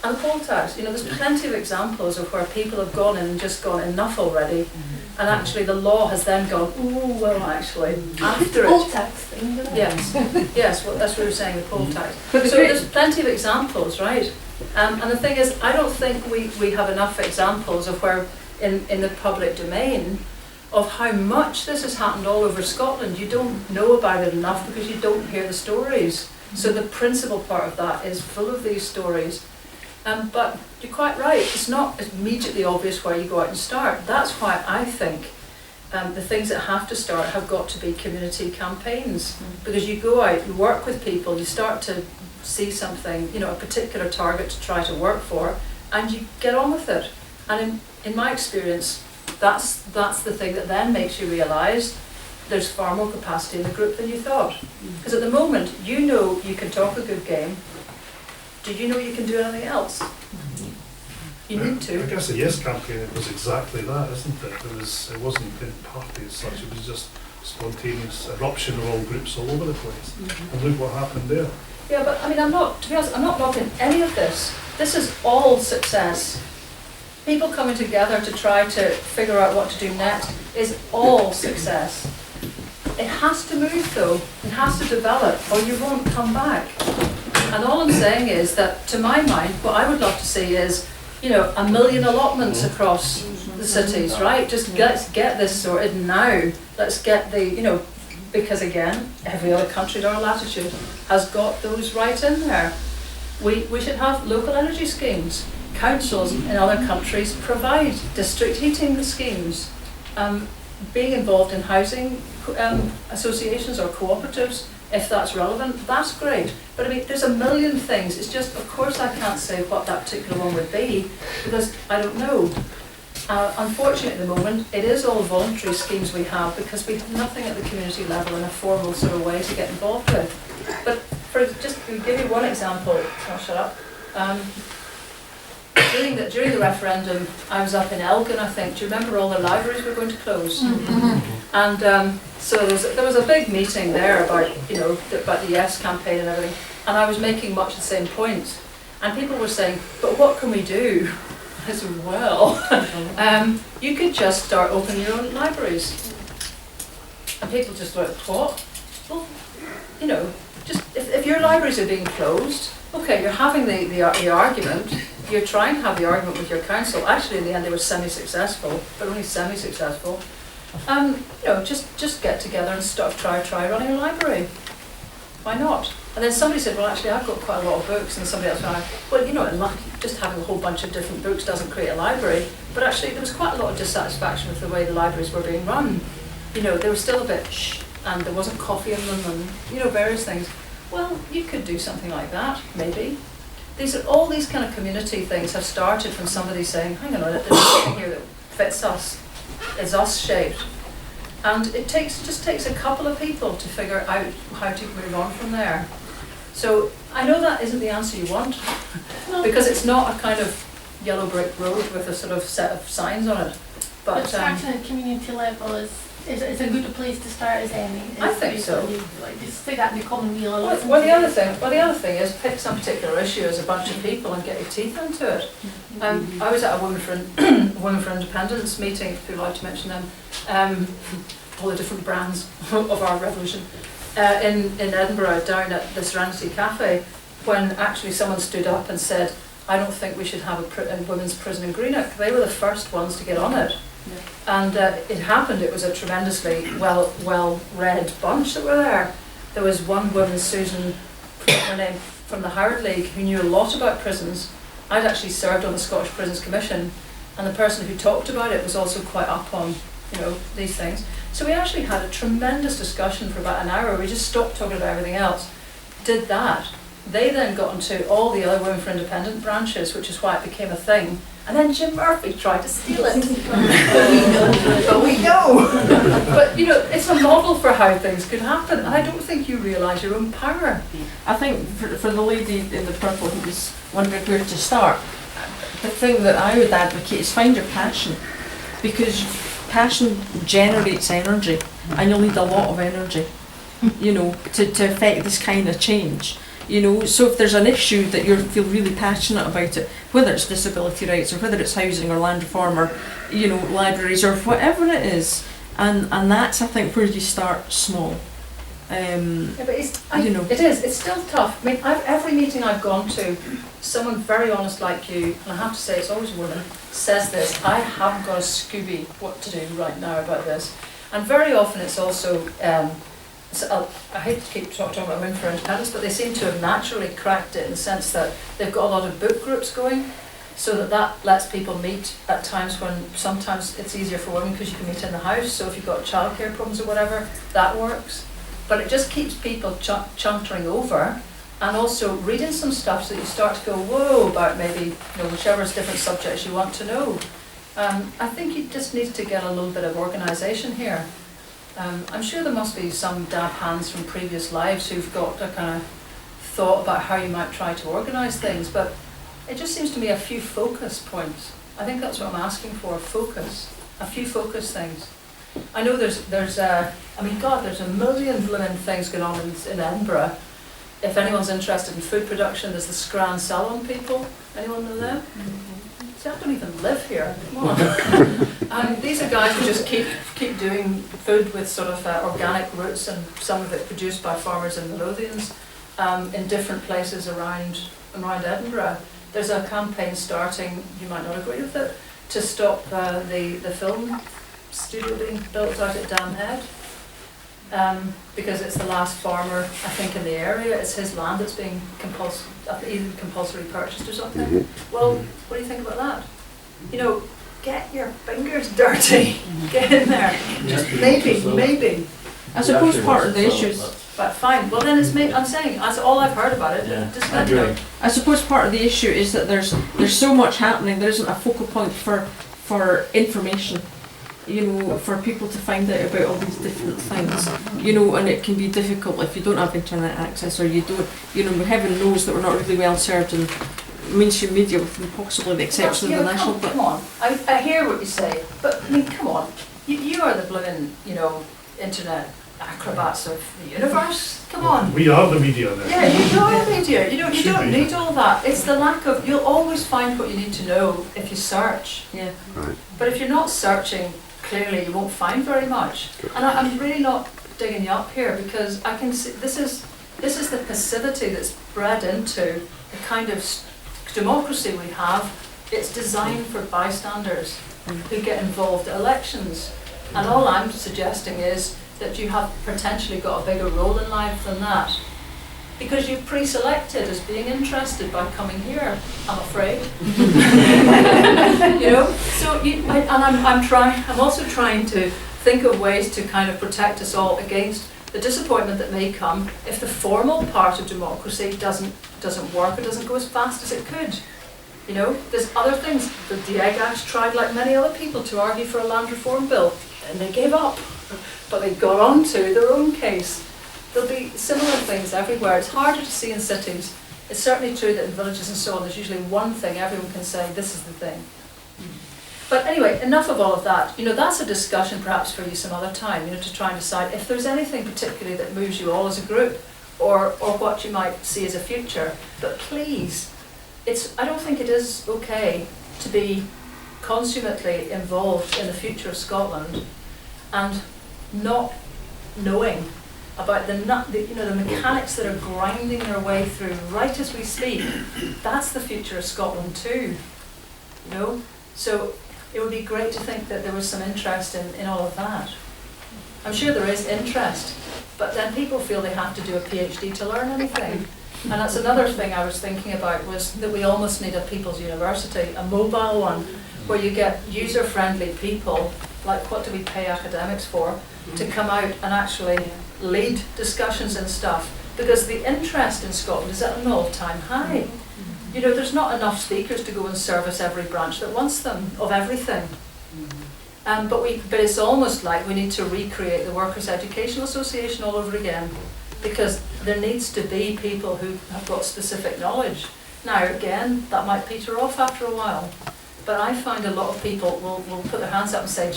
And the poll tax, you know, there's plenty of examples of where people have gone in and just gone enough already, and actually the law has then gone, oh, well, actually, after it. Poll tax thing, isn't it? Yes, well, that's what we were saying, the poll tax. So there's plenty of examples, right? And the thing is, I don't think we have enough examples of where, in the public domain, of how much this has happened all over Scotland. You don't know about it enough because you don't hear the stories. So the principal part of that is full of these stories. But you're quite right, it's not immediately obvious where you go out and start. That's why I think the things that have to start have got to be community campaigns. Because you go out, you work with people, you start to see something, you know, a particular target to try to work for, and you get on with it. And in my experience, that's the thing that then makes you realise there's far more capacity in the group than you thought. Because at the moment, you know you can talk a good game. Do you know you can do anything else? You need to. I guess the Yes campaign, it was exactly that, isn't it? It wasn't in party as such, it was just spontaneous eruption of all groups all over the place. And look what happened there. Yeah, but I mean, to be honest, I'm not knocking any of this. This is all success. People coming together to try to figure out what to do next is all success. It has to move though, it has to develop, or you won't come back. And all I'm saying is that, to my mind, what I would love to see is, you know, 1 million allotments across the cities, right? Just let's get this sorted now. Let's get the, you know, because again, every other country in our latitude has got those right in there. We should have local energy schemes. Councils in other countries provide district heating schemes. Being involved in housing associations or cooperatives, if that's relevant, that's great. But I mean, there's 1 million things. It's just, of course I can't say what that particular one would be, because I don't know. Unfortunately at the moment, it is all voluntary schemes we have, because we have nothing at the community level in a formal sort of way to get involved with. But just to give you one example, I'll shut up. During the referendum, I was up in Elgin, I think. Do you remember all the libraries were going to close? And so there was a big meeting there about, you know, about the Yes campaign and everything. And I was making much the same points. And people were saying, but what can we do? I said, well, you could just start opening your own libraries. And people just went, what? Well, you know, just if your libraries are being closed, okay, you're having the argument. You're trying to have the argument with your council. Actually, in the end, they were semi-successful, but only semi-successful. You know, just get together and try running a library. Why not? And then somebody said, well, actually, I've got quite a lot of books, and somebody else went, well, you know, just having a whole bunch of different books doesn't create a library. But actually, there was quite a lot of dissatisfaction with the way the libraries were being run. You know, they were still a bit shh, and there wasn't coffee in them, and you know, various things. Well, you could do something like that, maybe. All these kind of community things have started from somebody saying, hang on a minute, there's something here that fits us, is us shaped. And it just takes a couple of people to figure out how to move on from there. So I know that isn't the answer you want, because it's not a kind of yellow brick road with a sort of set of signs on it. But starting at community level is a good place to start as any. I think so. Like, just stick that in the common wheel. Well, the other thing is pick some particular issue as a bunch of people and get your teeth into it. I was at a Women for Independence meeting, if you'd like to mention them, all the different brands of our revolution, in Edinburgh, down at the Serenity Cafe. when actually someone stood up and said, I don't think we should have a women's prison in Greenock. They were the first ones to get on it. And it happened, it was a tremendously well-read bunch that were there. There was one woman, Susan, her name, from the Howard League, who knew a lot about prisons. I'd actually served on the Scottish Prisons Commission, and the person who talked about it was also quite up on, these things. So we actually had a tremendous discussion for about an hour. We just stopped talking about everything else, did that. They then got into all the other Women for Independent branches, which is why it became a thing. And then Jim Murphy tried to steal it. But we know. But it's a model for how things could happen. And I don't think you realise your own power. I think for the lady in the purple who was wondering where to start, the thing that I would advocate is find your passion. Because passion generates energy, and you'll need a lot of energy, to affect this kind of change. So if there's an issue that you feel really passionate about it, whether it's disability rights or whether it's housing or land reform or, libraries or whatever it is, and that's, I think, where you start small. But it's still tough. I mean, every meeting I've gone to, someone very honest like you, and I have to say it's always a woman, says this, I haven't got a Scooby what to do right now about this. And very often it's also, I hate to keep talking about Women for Independence, but they seem to have naturally cracked it in the sense that they've got a lot of book groups going, so that lets people meet at times when sometimes it's easier for women because you can meet in the house, so if you've got childcare problems or whatever, that works. But it just keeps people chuntering over, and also reading some stuff so that you start to go, whoa, about maybe whichever different subjects you want to know. I think you just need to get a little bit of organisation here. I'm sure there must be some dab hands from previous lives who've got a kind of thought about how you might try to organise things, but it just seems to me a few focus points. I think that's what I'm asking for, focus. A few focus things. I know there's a million blooming things going on in Edinburgh. If anyone's interested in food production, there's the Scran Salon people. Anyone know them? See, I don't even live here. Come on. And these are guys who just keep doing food with sort of organic roots, and some of it produced by farmers in the Lothians in different places around Edinburgh. There's a campaign starting, you might not agree with it, to stop the film studio being built out at Dam Head, because it's the last farmer, I think, in the area. It's his land that's being either compulsory purchased or something. Well, what do you think about that? Get your fingers dirty. Get in there. Just maybe. I suppose part of the issues. But fine. Well, then I'm saying that's all I've heard about it. Yeah, Just I agree. I suppose part of the issue is that there's so much happening. There isn't a focal point for information. For people to find out about all these different things, and it can be difficult if you don't have internet access, or you don't, heaven knows that we're not really well served in mainstream media, with possibly the exception of the national. But come on, I hear what you say, but I mean, come on, you are the blooming, internet acrobats of the universe. Come on. We are the media then. Yeah, you are the media. You don't need all that. It's the lack of. You'll always find what you need to know if you search. Yeah. Right. But if you're not searching, clearly you won't find very much. And I'm really not digging you up here, because I can see this is the passivity that's bred into the kind of democracy we have. It's designed for bystanders who get involved at elections. And all I'm suggesting is that you have potentially got a bigger role in life than that, because you've pre-selected as being interested by coming here, I'm afraid. So I'm also trying to think of ways to kind of protect us all against the disappointment that may come if the formal part of democracy doesn't work or doesn't go as fast as it could. There's other things. The Diegans tried, like many other people, to argue for a land reform bill, and they gave up. But they got on to their own case. There'll be similar things everywhere. It's harder to see in cities. It's certainly true that in villages and so on, there's usually one thing everyone can say, this is the thing. But anyway, enough of all of that. That's a discussion perhaps for you some other time, to try and decide if there's anything particularly that moves you all as a group, or what you might see as a future. But please, I don't think it is okay to be consummately involved in the future of Scotland and not knowing about the mechanics that are grinding their way through right as we speak. That's the future of Scotland too. So it would be great to think that there was some interest in all of that. I'm sure there is interest, but then people feel they have to do a PhD to learn anything. And that's another thing I was thinking about, was that we almost need a people's university, a mobile one, where you get user-friendly people, like what do we pay academics for, to come out and actually lead discussions and stuff. Because the interest in Scotland is at an all-time high. There's not enough speakers to go and service every branch that wants them, of everything. But it's almost like we need to recreate the Workers' Educational Association all over again, because there needs to be people who have got specific knowledge. Now, again, that might peter off after a while, but I find a lot of people will put their hands up and say,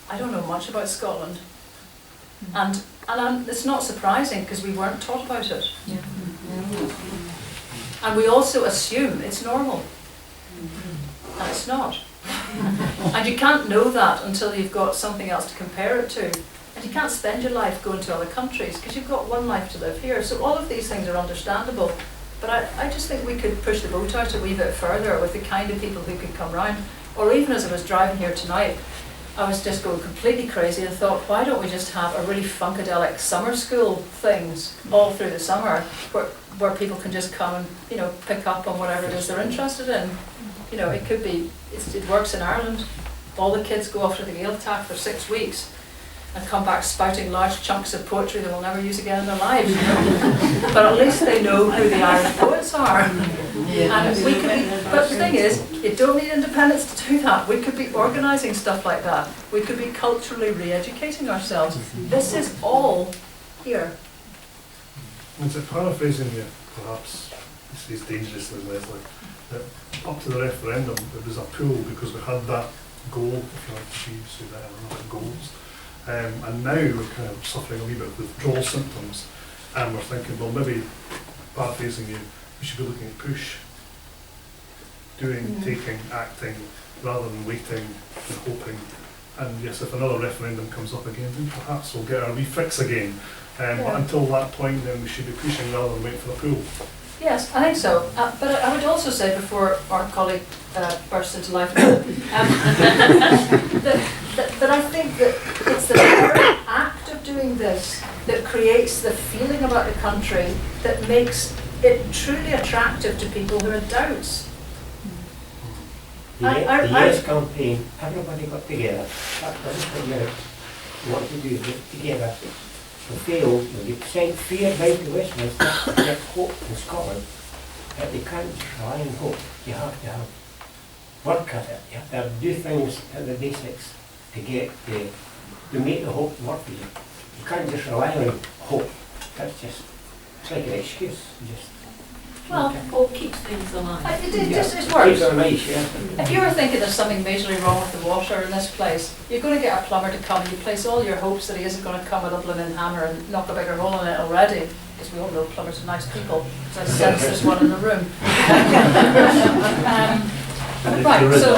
I don't know much about Scotland. And it's not surprising, because we weren't taught about it. Yeah. And we also assume it's normal. And it's not. And you can't know that until you've got something else to compare it to. And you can't spend your life going to other countries, because you've got one life to live here. So all of these things are understandable. But I just think we could push the boat out a wee bit further with the kind of people who could come round. Or even as I was driving here tonight, I was just going completely crazy and thought, why don't we just have a really funkadelic summer school things all through the summer, where people can just come and pick up on whatever it is they're interested in. It could be, it works in Ireland. All the kids go off to the Gaeltacht for 6 weeks and come back spouting large chunks of poetry they will never use again in their lives. But at least they know who the Irish poets are. And we could be, but the thing is, you don't need independence to do that. We could be organising stuff like that. We could be culturally re-educating ourselves. This is all here. And to paraphrasing you, perhaps, this is dangerously, Lesley, that up to the referendum, it was a pull because we had that goal, if you like to say that, or goals. And now we're kind of suffering a wee bit of withdrawal symptoms, and we're thinking, well, maybe, paraphrasing you, we should be looking at push, doing, taking, acting, rather than waiting and hoping. And yes, if another referendum comes up again, then perhaps we'll get our wee fix again. But until that point, then we should be pushing rather than waiting for the pull. Yes, I think so. But I would also say, before our colleague bursts into life, that I think that it's the very act of doing this that creates the feeling about the country that makes it truly attractive to people who have doubts. The Yes campaign, everybody got together. That doesn't figure out what to do, get together. We failed, you sent fear down to Westminster to get hope in Scotland, that they can't try and hope. You have to have work at it. You have to do things at the basics to get to make the hope work for you. You can't just rely on hope. That's just, it's like an excuse. Well, hope keeps things alive. It works. Keeps them nice, yeah. If you were thinking there's something majorly wrong with the water in this place, you're going to get a plumber to come and you place all your hopes that he isn't going to come with a blooming hammer and knock a bigger hole in it already, because we all know plumbers are nice people, because I sense there's one in the room. Right, so,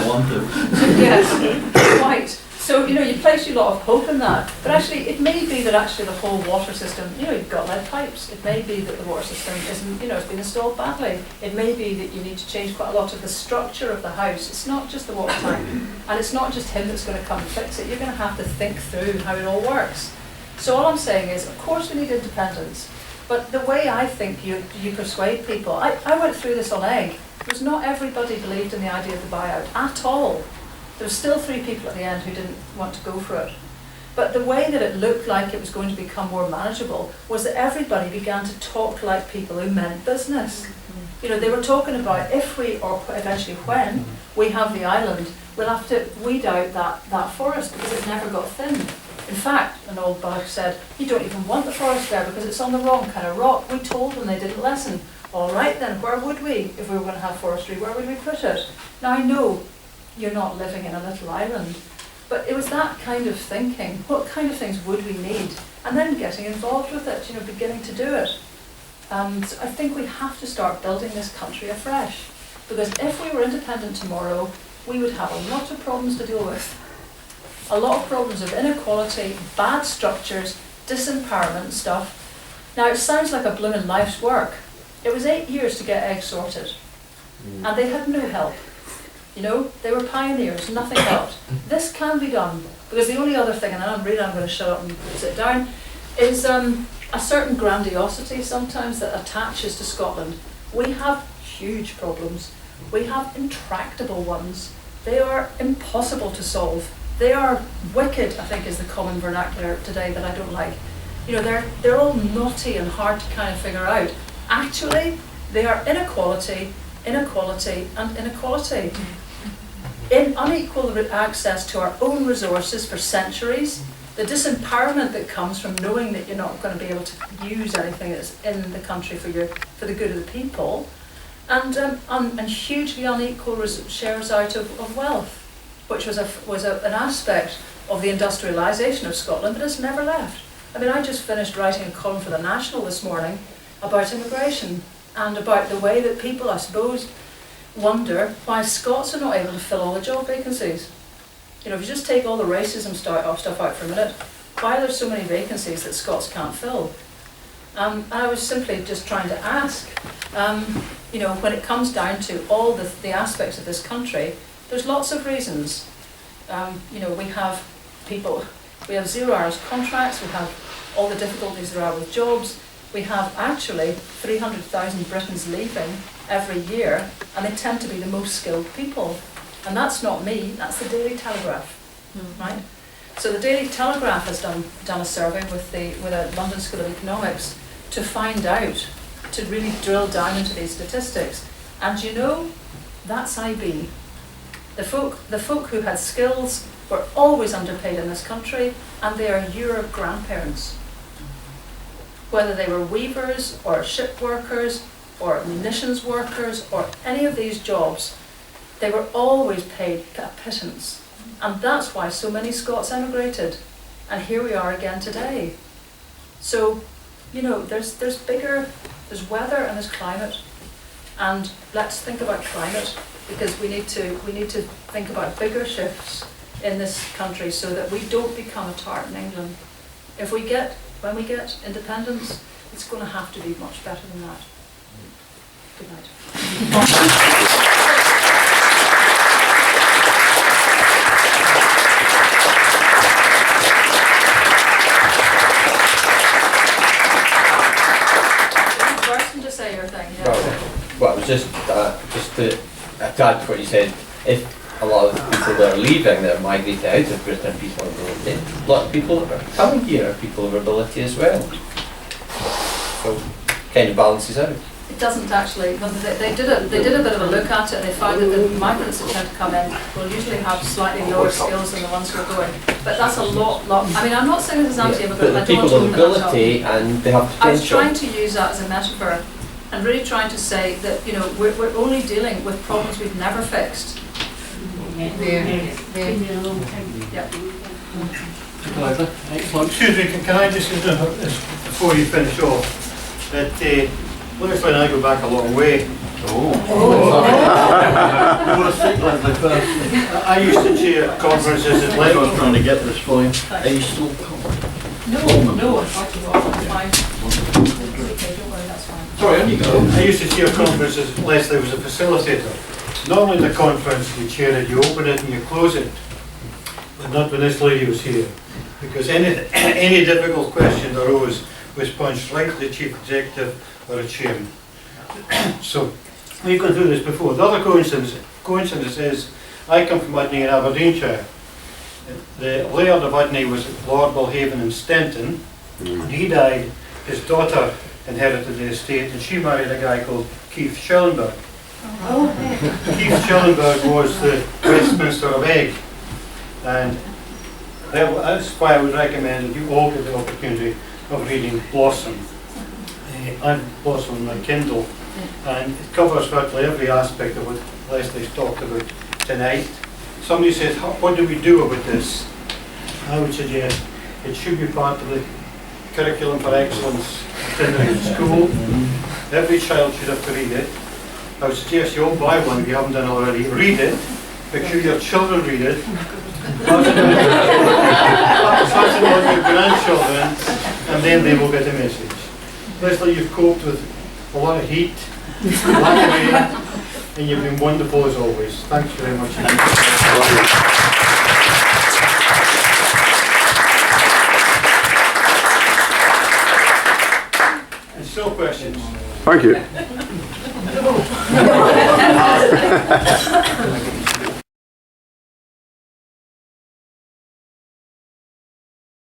yes, right. So, you place a lot of hope in that, but actually it may be that actually the whole water system, you've got lead pipes. It may be that the water system isn't, it's been installed badly. It may be that you need to change quite a lot of the structure of the house. It's not just the water tank, and it's not just him that's going to come and fix it. You're going to have to think through how it all works. So all I'm saying is, of course we need independence, but the way I think you persuade people, I went through this on egg, because not everybody believed in the idea of the buyout at all. There were still 3 people at the end who didn't want to go for it. But the way that it looked like it was going to become more manageable was that everybody began to talk like people who meant business. They were talking about if we, or eventually when, we have the island, we'll have to weed out that forest because it never got thinned. In fact, an old bug said, you don't even want the forest there because it's on the wrong kind of rock. We told them they didn't listen. All right then, where would we, if we were going to have forestry, where would we put it? Now I know you're not living in a little island, but it was that kind of thinking. What kind of things would we need? And then getting involved with it, beginning to do it. So I think we have to start building this country afresh, because if we were independent tomorrow, we would have a lot of problems to deal with. A lot of problems of inequality, bad structures, disempowerment stuff. Now it sounds like a blooming life's work. It was 8 years to get eggs sorted, and they had no help. You know, they were pioneers, nothing helped. This can be done, because the only other thing, and I'm going to shut up and sit down, is a certain grandiosity sometimes that attaches to Scotland. We have huge problems. We have intractable ones. They are impossible to solve. They are wicked, I think is the common vernacular today that I don't like. You know, they're all knotty and hard to kind of figure out. Actually, they are inequality, inequality, and inequality. In unequal access to our own resources for centuries, the disempowerment that comes from knowing that you're not going to be able to use anything that's in the country for the good of the people, and hugely unequal shares out of wealth, which was an aspect of the industrialisation of Scotland, but it's never left. I mean, I just finished writing a column for the National this morning about immigration and about the way that people, I suppose, wonder why Scots are not able to fill all the job vacancies. You know, if you just take all the racism stuff out for a minute, why are there so many vacancies that Scots can't fill? I was simply just trying to ask, you know, when it comes down to all the aspects of this country, there's lots of reasons. You know, we have 0 hours contracts, we have all the difficulties there are with jobs, we have actually 300,000 Britons leaving every year, and they tend to be the most skilled people. And that's not me, that's the Daily Telegraph, right? So the Daily Telegraph has done a survey with a London School of Economics to find out, to really drill down into these statistics. And you know, that's IB. The folk who had skills were always underpaid in this country, and they are your grandparents. Whether they were weavers or ship workers or munitions workers or any of these jobs, they were always paid a pittance. And that's why so many Scots emigrated. And here we are again today. So, you know, there's weather and there's climate. And let's think about climate, because we need to think about bigger shifts in this country so that we don't become a tart in England. When we get independence, it's going to have to be much better than that. Good night. To say your thing, yeah. Well, it was just to add to what you said. If a lot of people that are leaving, that are migrated out of Britain, people of ability, a lot of people that are coming here are people of ability as well. So kind of balances out. It doesn't actually. They did a bit of a look at it, and they found that the migrants that tend to come in will usually have slightly lower skills than the ones who are going. But that's a lot. I mean, I'm not saying this is anti-immigrant. But the people of ability and they have potential. I was trying to use that as a metaphor, and really trying to say that, you know, we're only dealing with problems we've never fixed. Excuse me, can I just interrupt this before you finish off? That Lesley and I go back a long way. I used to chair conferences at Liberton. I was trying to get this for you. Are you still No, I'm fine. Okay, don't worry, that's fine. Sorry, on you go. I used to chair conferences. Lesley was a facilitator. Normally in the conference you chair it, you open it and you close it. But not when this lady was here. Because any difficult question that arose was punched right to the chief executive or a chairman. So we've gone through this before. The other coincidence is I come from Udney in Aberdeenshire. The Laird of Udney was Lord Belhaven in Stenton. When he died, his daughter inherited the estate, and she married a guy called Keith Schellenberg. Keith Schellenberg was the Westminster of Egg, and that's why I would recommend that you all get the opportunity of reading Blossom. I'm Blossom on my Kindle, and it covers virtually every aspect of what Lesley's talked about tonight. Somebody says, what do we do about this? I would suggest it should be part of the curriculum for excellence in school. Every child should have to read it. I would suggest you all buy one if you haven't done already. Read it. Make sure your children read it. Pass it on your grandchildren. and then they will get the message. Lesley, you've coped with a lot of heat, lack of air, and you've been wonderful as always. Thanks very much. And still questions? Thank you.